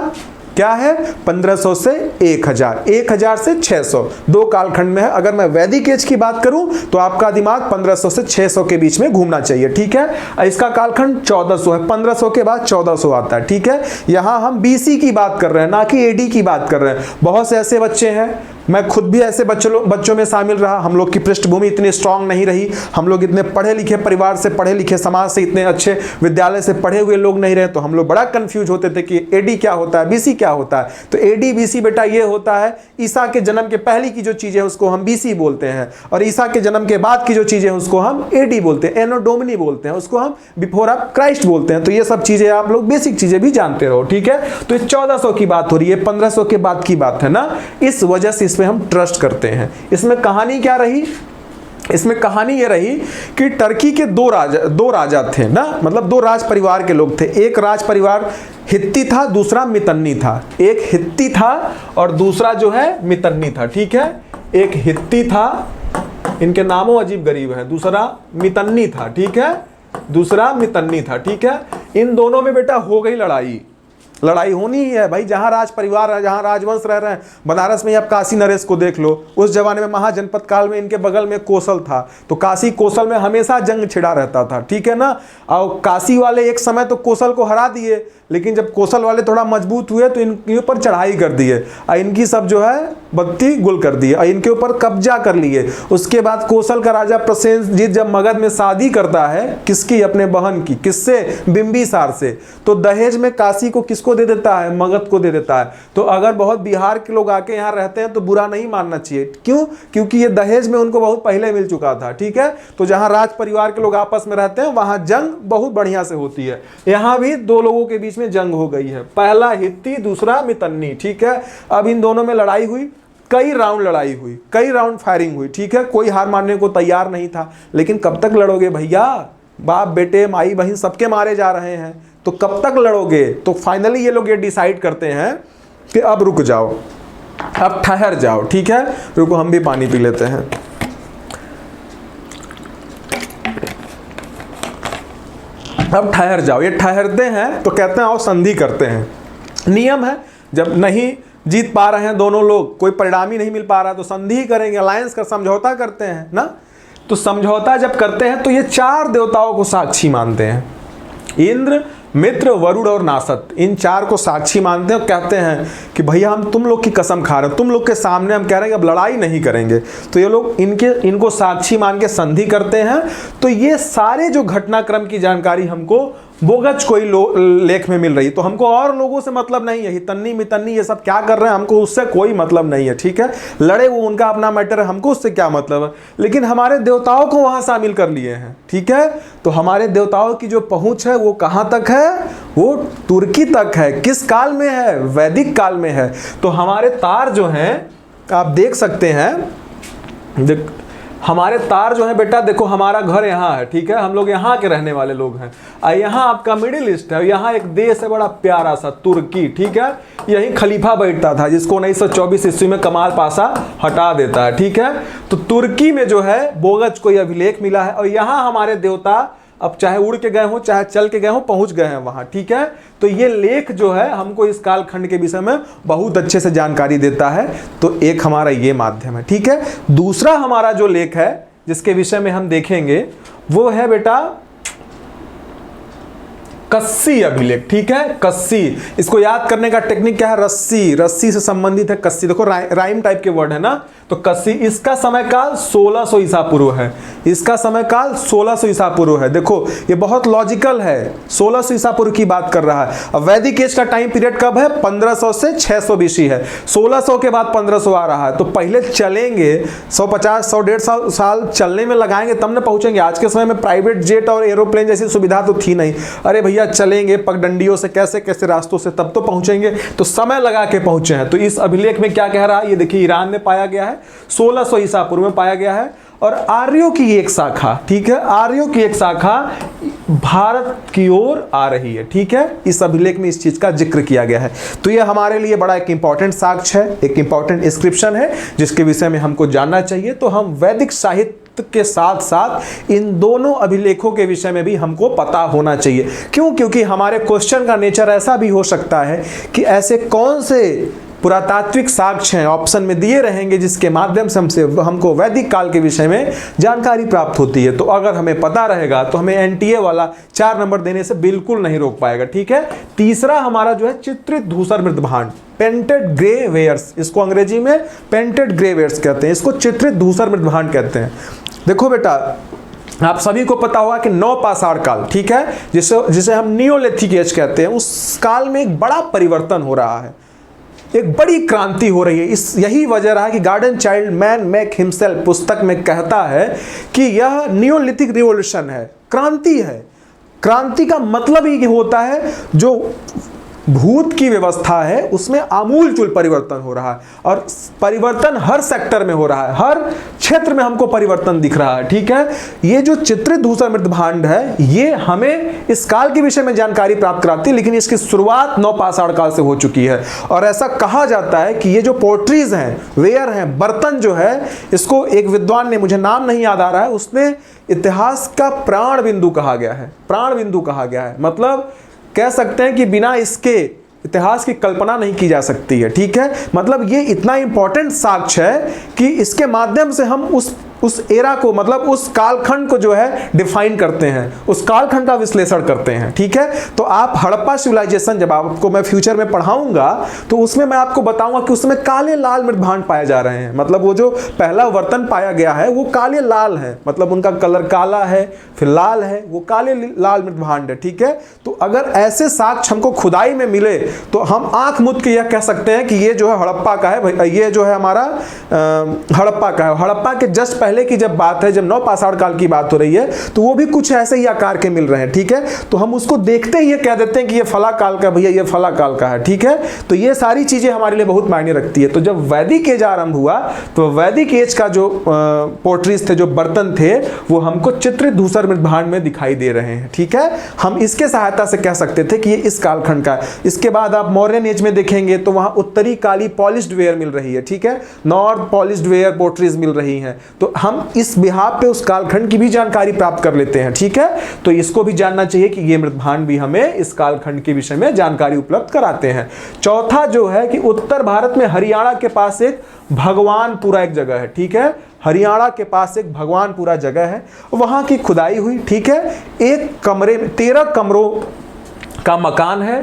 A: क्या है? 1500 से 1000, 1000 से 600, दो कालखंड में है। अगर मैं वैदिक एज की बात करूं तो आपका दिमाग 1500 से 600 के बीच में घूमना चाहिए। ठीक है, इसका कालखंड 1400 है, 1500 के बाद 1400 आता है। ठीक है, यहां हम बीसी की बात कर रहे हैं, ना कि एडी की बात कर रहे हैं। बहुत से ऐसे बच्चे हैं, मैं खुद भी ऐसे बच्चों में शामिल रहा। हम लोग की पृष्ठभूमि इतनी स्ट्रांग नहीं रही, हम लोग इतने पढ़े लिखे परिवार से, पढ़े लिखे समाज से, इतने अच्छे विद्यालय से पढ़े हुए लोग नहीं रहे, तो हम लोग बड़ा कंफ्यूज होते थे कि एडी क्या होता है, बीसी क्या होता है। तो एडी बीसी बेटा ये होता है ईसा के जन्म के पहले की जो चीजें हैं उसको हम बीसी बोलते हैं, और ईसा के जन्म के बाद की जो चीजें हैं उसको हम एडी बोलते हैं, एनो डोमिनी बोलते हैं, उसको हम बिफोर ऑफ क्राइस्ट बोलते हैं। तो ये सब चीजें आप लोग बेसिक चीजें भी जानते रहो। ठीक है, तो 1400 की बात हो रही है, 1500 के बाद की बात है ना, इस वजह से इसमें हम ट्रस्ट करते हैं। इसमें कहानी क्या रही? इसमें कहानी ये रही कि टर्की के दो राजा थे ना, मतलब दो राज परिवार के लोग थे। एक राज परिवार हित्ती था, दूसरा मितन्नी था। एक हित्ती था और दूसरा जो है मितन्नी था। ठीक है, एक हित्ती था, इनके नामों अजीब गरीब है, दूसरा मितन्नी था। ठीक है, दूसरा मितन्नी था। ठीक है, इन दोनों में बेटा हो गई लड़ाई होनी ही है भाई। जहां राज परिवार है, जहां राजवंश रह रहे हैं, बनारस में आप काशी नरेश को देख लो। उस जमाने में महाजनपद काल में इनके बगल में कोसल था, तो काशी कोसल में हमेशा जंग छिड़ा रहता था। ठीक है ना, और काशी वाले एक समय तो कोसल को हरा दिए, लेकिन जब कोसल वाले थोड़ा मजबूत हुए तो इनके ऊपर चढ़ाई कर दिए और इनकी सब जो है बत्ती गुल कर दिए और इनके ऊपर कब्जा कर लिए। उसके बाद कोसल का राजा प्रसेनजीत जब मगध में शादी करता है, किसकी? अपने बहन की। किससे? बिंबिसार से। तो दहेज में काशी को किसको दे देता है? मगध को दे देता है। तो अगर बहुत बिहार के लोग आके यहाँ रहते हैं तो बुरा नहीं मानना चाहिए। क्यों? क्योंकि ये दहेज में उनको बहुत पहले मिल चुका था। ठीक है, तो जहाँ राज परिवार के लोग आपस में रहते हैं वहां जंग बहुत बढ़िया से होती है। यहाँ भी दो लोगों के बीच में जंग हो गई है, पहला हित्ती, दूसरा मितन्नी। ठीक है, अब इन दोनों में लड़ाई हुई, कई राउंड लड़ाई हुई, कई राउंड फायरिंग हुई। ठीक है, कोई हार मानने को तैयार नहीं था। लेकिन कब तक लड़ोगे भैया? बाप बेटे माई बहन सबके मारे जा रहे हैं, तो कब तक लड़ोगे? तो फाइनली ये लोग ये डिसाइड करते हैं कि अब रुक जाओ, अब ठहर जाओ। ठीक है, रुको हम भी पानी पी लेते हैं। अब ठहर जाओ। ये ठहरते हैं तो कहते हैं आओ संधि करते हैं। नियम है, जब नहीं जीत पा रहे हैं दोनों लोग, कोई परिणाम ही नहीं मिल पा रहा तो संधि करेंगे, अलायंस का समझौता करते हैं ना। तो समझौता जब करते हैं तो ये चार देवताओं को साक्षी मानते हैं, इंद्र, मित्र, वरुण और नासत। इन चार को साक्षी मानते हैं और कहते हैं कि भैया हम तुम लोग की कसम खा रहे हैं, तुम लोग के सामने हम कह रहे हैं कि अब लड़ाई नहीं करेंगे। तो ये लोग इनको साक्षी मान के संधि करते हैं। तो ये सारे जो घटनाक्रम की जानकारी हमको बोगचकोई लेख में मिल रही है। तो हमको और लोगों से मतलब नहीं है, हितन्नी मितन्नी ये सब क्या कर रहे हैं हमको उससे कोई मतलब नहीं है। ठीक है, लड़े वो उनका अपना मैटर है, हमको उससे क्या मतलब है। लेकिन हमारे देवताओं को वहां शामिल कर लिए हैं। ठीक है, तो हमारे देवताओं की जो पहुंच है वो कहां तक है? वो तुर्की तक है। किस काल में है? वैदिक काल में है। तो हमारे तार जो हैं आप देख सकते हैं, हमारे तार जो है बेटा, देखो हमारा घर यहाँ है। ठीक है, हम लोग यहाँ के रहने वाले लोग हैं। यहाँ आपका मिडिल ईस्ट है, यहाँ एक देश है बड़ा प्यारा सा, तुर्की। ठीक है, यही खलीफा बैठता था जिसको 1924 ईस्वी में कमाल पाशा हटा देता है। ठीक है, तो तुर्की में जो है बोगचकोई अभिलेख मिला है और यहाँ हमारे देवता अब चाहे उड़ के गए हो चाहे चल के गए हो पहुंच गए हैं वहां। ठीक है, तो ये लेख जो है हमको इस कालखंड के विषय में बहुत अच्छे से जानकारी देता है। तो एक हमारा ये माध्यम है। ठीक है, दूसरा हमारा जो लेख है जिसके विषय में हम देखेंगे वो है बेटा कस्सी अभिलेख, ठीक है, कस्सी। इसको याद करने का टेक्निक क्या है, रस्सी, रस्सी से संबंधित है कस्सी। देखो राइम टाइप के वर्ड है ना, तो कस्सी। इसका समय काल 1600 ईसा पूर्व है, इसका समय काल 1600 ईसा पूर्व है। देखो ये बहुत लॉजिकल है, 1600 ईसा पूर्व की बात कर रहा है। अब वैदिक एज का टाइम पीरियड कब है, 1500 से 600 बीसी है, 1600 के बाद 1500 आ रहा है। तो पहले चलेंगे 150 100 साल चलने में लगाएंगे तब ना पहुंचेंगे। आज के समय में प्राइवेट जेट और एरोप्लेन जैसी सुविधा तो थी नहीं, अरे भैया चलेंगे पगडंडियों से, कैसे कैसे रास्तों से, तब तो पहुंचेंगे। तो समय लगा के पहुंचे हैं। तो इस अभिलेख में क्या कह रहा है, ये देखिए ईरान में पाया गया है, 1600 ईसा पूर्व में पाया गया है। और आर्यों की एक शाखा, ठीक है, आर्यों की एक शाखा भारत की ओर आ रही है, ठीक है। इस अभिलेख में इस चीज का जिक्र किया गया है। तो ये हमारे लिए बड़ा एक इंपॉर्टेंट साक्ष्य है, एक इंपॉर्टेंट इंस्क्रिप्शन है, जिसके विषय में हमको जानना चाहिए। तो हम वैदिक साहित्य के साथ साथ इन दोनों अभिलेखों के विषय में भी हमको पता होना चाहिए। क्यों? क्योंकि हमारे क्वेश्चन का नेचर ऐसा भी हो सकता है कि ऐसे कौन से पुरातात्विक साक्ष्य हैं, ऑप्शन में दिए रहेंगे, जिसके माध्यम से हमको वैदिक काल के विषय में जानकारी प्राप्त होती है। तो अगर हमें पता रहेगा तो हमें एनटीए वाला 4 नंबर देने से बिल्कुल नहीं रोक पाएगा, ठीक है। तीसरा हमारा जो है चित्रित धूसर मृदभांड, पेंटेड ग्रे वेयर्स, इसको अंग्रेजी में पेंटेड ग्रे वेयर्स कहते हैं, इसको चित्रित धूसर मृदभांड कहते हैं। देखो बेटा, आप सभी को पता होगा कि नवपाषाण काल, ठीक है, जिसे हम नियोलिथिक एज कहते हैं, उस काल में एक बड़ा परिवर्तन हो रहा है, एक बड़ी क्रांति हो रही है। यही वजह रहा कि garden child man make himself पुस्तक में कहता है कि यह नियोलिथिक रिवॉल्यूशन है, क्रांति है। क्रांति का मतलब ही होता है जो भूत की व्यवस्था है उसमें आमूलचूल परिवर्तन हो रहा है, और परिवर्तन हर सेक्टर में हो रहा है, हर क्षेत्र में हमको परिवर्तन दिख रहा है, ठीक है। ये जो चित्रित धूसर मृदभांड है, ये हमें इस काल के विषय में जानकारी प्राप्त कराती है, लेकिन इसकी शुरुआत नवपाषाण काल से हो चुकी है। और ऐसा कहा जाता है कि ये जो पोट्रीज हैं, वेयर हैं, बर्तन जो है, इसको एक विद्वान ने, मुझे नाम नहीं याद आ रहा है, उसने इतिहास का प्राण बिंदु कहा गया है, प्राण बिंदु कहा गया है। मतलब कह सकते हैं कि बिना इसके इतिहास की कल्पना नहीं की जा सकती है, ठीक है। मतलब ये इतना इंपॉर्टेंट साक्ष्य है कि इसके माध्यम से हम उस एरा को, मतलब उस कालखंड को जो है डिफाइन करते हैं, उस कालखंड का विश्लेषण करते हैं, ठीक है। तो आप हड़प्पा सिविलाइजेशन जब आपको मैं फ्यूचर में पढ़ाऊंगा तो उसमें मैं आपको बताऊंगा कि उसमें काले लाल मृदभांड पाए जा रहे हैं। मतलब वो जो पहला बर्तन पाया गया है वो काले लाल है, मतलब उनका कलर काला है फिर लाल है, वो काले लाल मृदभांड है, ठीक है। तो अगर ऐसे साक्ष्य हमको खुदाई में मिले तो हम आंख मूंद के यह कह सकते हैं कि ये जो है हड़प्पा का है, ये जो है हमारा हड़प्पा का है। हड़प्पा के जस्ट पहले की जब बात है, जब नवपाषाण काल की बात हो रही है, तो वो भी कुछ ऐसे ही आकार के मिल रहे हैं, ठीक है। तो हम उसको देखते ही ये कह देते हैं कि ये फला काल का, भैया ये फला काल का है, ठीक है। तो ये सारी चीजें हमारे लिए बहुत मायने रखती है। तो जब वैदिक एज आरंभ हुआ तो वैदिक एज का जो पोट्रीज थे, जो बर्तन थे, वो हमको चित्रित धूसर मृदभांड में दिखाई दे रहे हैं, ठीक है। हम इसके सहायता से कह सकते थे कि ये इस कालखंड का है। इसके बाद आप मौर्यन एज में देखेंगे तो वहां उत्तरी काली पॉलिश्ड वेयर मिल रही है, ठीक है, नॉर्थ पॉलिश्ड वेयर पोट्रीज मिल रही हैं। तो हम इस बिहाफ पे उस कालखंड की भी जानकारी प्राप्त कर लेते हैं, ठीक है। तो इसको भी जानना चाहिए कि ये मृदभांड भी हमें इस कालखंड के विषय में जानकारी उपलब्ध कराते हैं। चौथा जो है कि उत्तर भारत में हरियाणा के पास एक भगवानपुरा एक जगह है, ठीक है, हरियाणा के पास एक भगवानपुरा जगह है, वहां की खुदाई हुई, ठीक है। एक कमरे में 13 कमरों का मकान है।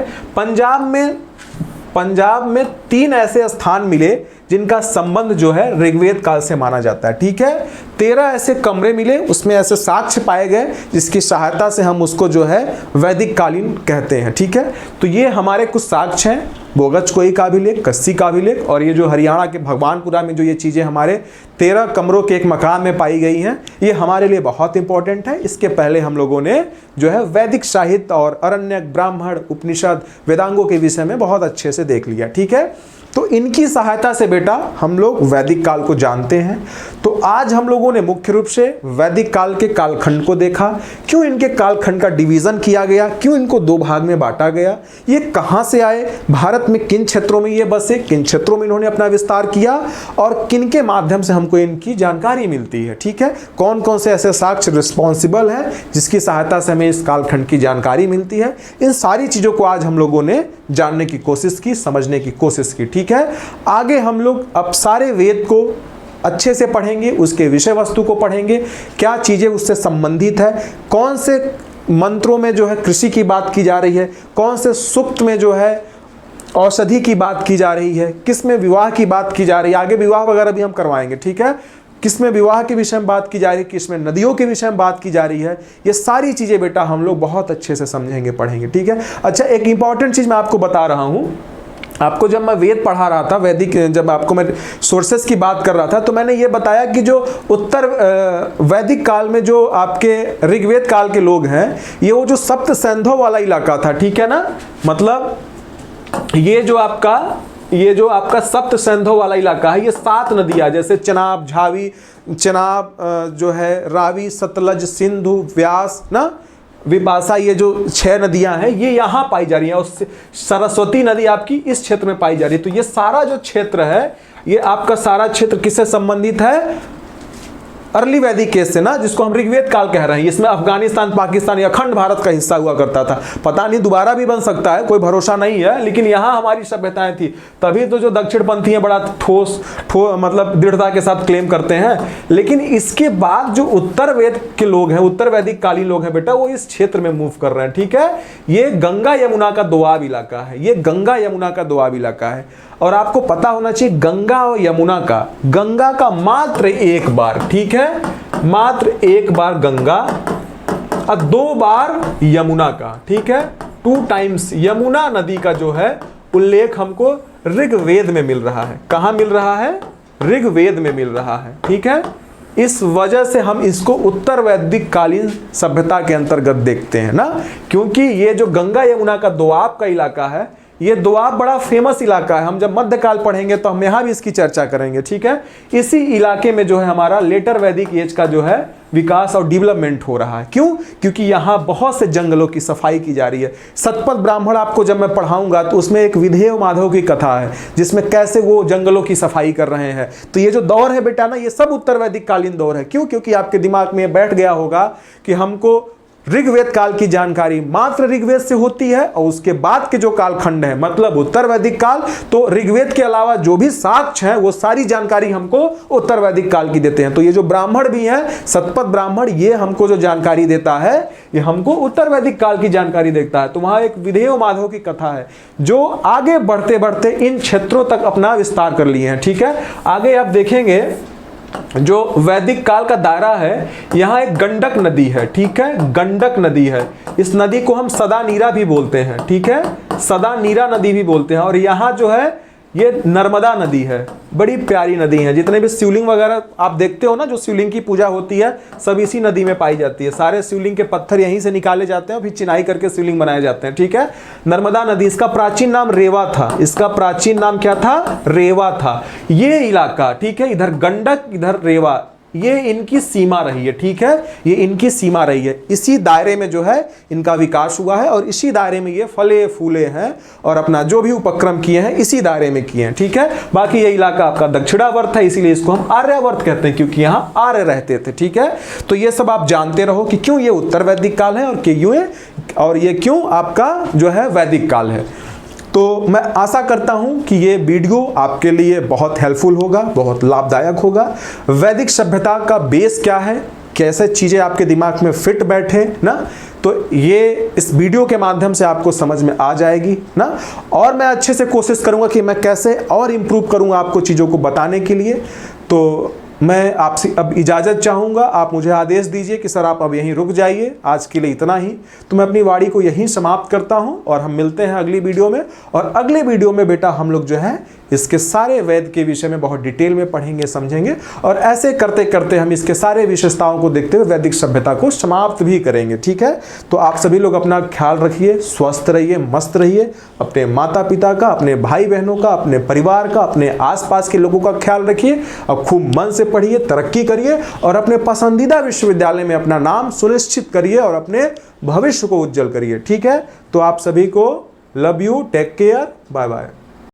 A: पंजाब में 3 ऐसे स्थान मिले जिनका संबंध जो है ऋग्वेद काल से माना जाता है, ठीक है। 13 ऐसे कमरे मिले, उसमें ऐसे साक्ष्य पाए गए जिसकी सहायता से हम उसको जो है वैदिक कालीन कहते हैं, ठीक है। तो ये हमारे कुछ साक्ष्य हैं, बोगचकोई का अभिलेख, कस्सी का अभिलेख, और ये जो हरियाणा के भगवानपुरा में जो ये चीजें हमारे 13 कमरों के एक मकान में पाई गई हैं, ये हमारे लिए बहुत इंपॉर्टेंट है। इसके पहले हम लोगों ने जो है वैदिक साहित्य और अरण्यक, ब्राह्मण, उपनिषद, वेदांगों के विषय में बहुत अच्छे से देख लिया, ठीक है। तो इनकी सहायता से बेटा हम लोग वैदिक काल को जानते हैं। तो आज हम लोगों ने मुख्य रूप से वैदिक काल के कालखंड को देखा, क्यों इनके कालखंड का डिवीजन किया गया, क्यों इनको 2 भाग में बांटा गया, ये कहां से आए, भारत में किन क्षेत्रों में ये बसे, किन क्षेत्रों में इन्होंने अपना विस्तार किया, और किन के माध्यम से हमको इनकी जानकारी मिलती है, ठीक है। कौन कौन से ऐसे साक्ष्य रिस्पॉन्सिबल है जिसकी सहायता से हमें इस कालखंड की जानकारी मिलती है। इन सारी चीजों को आज हम लोगों ने जानने की कोशिश की, समझने की कोशिश की, ठीक है। आगे हम लोग अब सारे वेद को अच्छे से पढ़ेंगे, उसके विषय वस्तु को पढ़ेंगे, क्या चीजें उससे संबंधित है, कौन से मंत्रों में जो है कृषि की बात की जा रही है, कौन से सूक्त में जो है औषधि की बात की जा रही है, किस में विवाह की बात की जा रही है, आगे विवाह वगैरह भी हम करवाएंगे, ठीक है, किस में विवाह के विषय में बात की जा रही है, किस में नदियों के विषय में बात की जा रही है, ये सारी चीज़ें बेटा हम लोग बहुत अच्छे से समझेंगे, पढ़ेंगे, ठीक है। अच्छा, एक इंपॉर्टेंट चीज़ मैं आपको बता रहा हूँ, आपको जब मैं वेद पढ़ा रहा था, वैदिक, जब आपको मैं सोर्सेस की बात कर रहा था, तो मैंने ये बताया कि जो उत्तर वैदिक काल में जो आपके ऋग्वेद काल के लोग हैं, ये वो जो सप्त सैंधव वाला इलाका था, ठीक है ना, मतलब ये जो आपका सप्त सैंधव वाला इलाका है, ये 7 नदियां जैसे चनाब, झावी, चनाब जो है, रावी, सतलज, सिंधु, व्यास ना, विपाशा, ये जो 6 नदियां हैं ये यहाँ पाई जा रही हैं, और सरस्वती नदी आपकी इस क्षेत्र में पाई जा रही है। तो ये सारा जो क्षेत्र है, ये आपका सारा क्षेत्र किससे संबंधित है? अर्ली वैदिक केस से ना, जिसको हम ऋग्वेद काल कह रहे हैं। इसमें अफगानिस्तान, पाकिस्तान या अखंड भारत का हिस्सा हुआ करता था, पता नहीं दोबारा भी बन सकता है, कोई भरोसा नहीं है, लेकिन यहाँ हमारी सभ्यताएं थी। तभी तो जो दक्षिणपंथी हैं बड़ा ठोस मतलब दृढ़ता के साथ क्लेम करते हैं। लेकिन इसके बाद जो उत्तर वेद के लोग हैं, उत्तर वैदिक कालीन लोग हैं बेटा, वो इस क्षेत्र में मूव कर रहे हैं, ठीक है। ये गंगा यमुना का दोआब इलाका है, ये गंगा यमुना का दोआब इलाका है। और आपको पता होना चाहिए गंगा और यमुना का, गंगा का मात्र एक बार, ठीक है, मात्र एक बार गंगा और 2 बार यमुना का, ठीक है, 2 टाइम्स यमुना नदी का जो है उल्लेख हमको ऋग्वेद में मिल रहा है। कहां मिल रहा है? ऋग्वेद में मिल रहा है, ठीक है। इस वजह से हम इसको उत्तर वैदिक कालीन सभ्यता के अंतर्गत देखते हैं ना, क्योंकि ये जो गंगा यमुना का दोआब का इलाका है, ये दोआब बड़ा फेमस इलाका है। हम जब मध्यकाल पढ़ेंगे तो हम यहाँ भी इसकी चर्चा करेंगे, ठीक है। इसी इलाके में जो है हमारा लेटर वैदिक एज का जो है विकास और डेवलपमेंट हो रहा है। क्यों? क्योंकि यहाँ बहुत से जंगलों की सफाई की जा रही है। सतपथ ब्राह्मण आपको जब मैं पढ़ाऊंगा तो उसमें एक विधेय माधव की कथा है, जिसमें कैसे वो जंगलों की सफाई कर रहे हैं। तो ये जो दौर है बेटा ना, ये सब उत्तर वैदिक कालीन दौर है। क्यों? क्योंकि आपके दिमाग में बैठ गया होगा कि हमको ऋग्वेद काल की जानकारी मात्र ऋग्वेद से होती है, और उसके बाद के जो कालखंड है मतलब उत्तर वैदिक काल, तो ऋग्वेद के अलावा जो भी साक्ष्य हैं वो सारी जानकारी हमको उत्तर वैदिक काल की देते हैं। तो ये जो ब्राह्मण भी हैं, सतपथ ब्राह्मण, ये हमको जो जानकारी देता है ये हमको उत्तर वैदिक काल की जानकारी देता है। तो वहां एक विधेय माधव की कथा है जो आगे बढ़ते बढ़ते इन क्षेत्रों तक अपना विस्तार कर लिए हैं, ठीक है। आगे आप देखेंगे जो वैदिक काल का दायरा है, यहाँ एक गंडक नदी है, ठीक है, गंडक नदी है। इस नदी को हम सदा नीरा भी बोलते हैं, ठीक है, सदा नीरा नदी भी बोलते हैं। और यहाँ जो है ये नर्मदा नदी है, बड़ी प्यारी नदी है। जितने भी शिवलिंग वगैरह आप देखते हो ना, जो शिवलिंग की पूजा होती है सब इसी नदी में पाई जाती है। सारे शिवलिंग के पत्थर यहीं से निकाले जाते हैं और फिर चिनाई करके शिवलिंग बनाए जाते हैं, ठीक है। नर्मदा नदी, इसका प्राचीन नाम रेवा था, इसका प्राचीन नाम क्या था? रेवा था। ये इलाका, ठीक है, इधर गंडक इधर रेवा, ये इनकी सीमा रही है, ठीक है, ये इनकी सीमा रही है। इसी दायरे में जो है इनका विकास हुआ है और इसी दायरे में ये फले फूले हैं और अपना जो भी उपक्रम किए हैं इसी दायरे में किए हैं, ठीक है। बाकी ये इलाका आपका दक्षिणावर्त है, इसीलिए इसको हम आर्यावर्त कहते हैं, क्योंकि यहाँ आर्य रहते थे, ठीक है। तो ये सब आप जानते रहो कि क्यों ये उत्तर वैदिक काल है और ये क्यों आपका जो है वैदिक काल है। तो मैं आशा करता हूं कि ये वीडियो आपके लिए बहुत हेल्पफुल होगा, बहुत लाभदायक होगा। वैदिक सभ्यता का बेस क्या है, कैसे चीज़ें आपके दिमाग में फिट बैठे ना, तो ये इस वीडियो के माध्यम से आपको समझ में आ जाएगी ना। और मैं अच्छे से कोशिश करूंगा कि मैं कैसे और इम्प्रूव करूंगा आपको चीज़ों को बताने के लिए। तो मैं आपसे अब इजाज़त चाहूँगा, आप मुझे आदेश दीजिए कि सर आप अब यहीं रुक जाइए, आज के लिए इतना ही। तो मैं अपनी वाणी को यहीं समाप्त करता हूँ और हम मिलते हैं अगली वीडियो में। और अगले वीडियो में बेटा हम लोग जो है इसके सारे वेद के विषय में बहुत डिटेल में पढ़ेंगे, समझेंगे, और ऐसे करते करते हम इसके सारे विशेषताओं को देखते हुए वैदिक सभ्यता को समाप्त भी करेंगे, ठीक है। तो आप सभी लोग अपना ख्याल रखिए, स्वस्थ रहिए, मस्त रहिए, अपने माता पिता का, अपने भाई बहनों का, अपने परिवार का, अपने आसपास के लोगों का ख्याल रखिए। अब खूब मन से पढ़िए, तरक्की करिए और अपने पसंदीदा विश्वविद्यालय में अपना नाम सुनिश्चित करिए और अपने भविष्य को उज्जवल करिए, ठीक है। तो आप सभी को love you, take care, bye bye.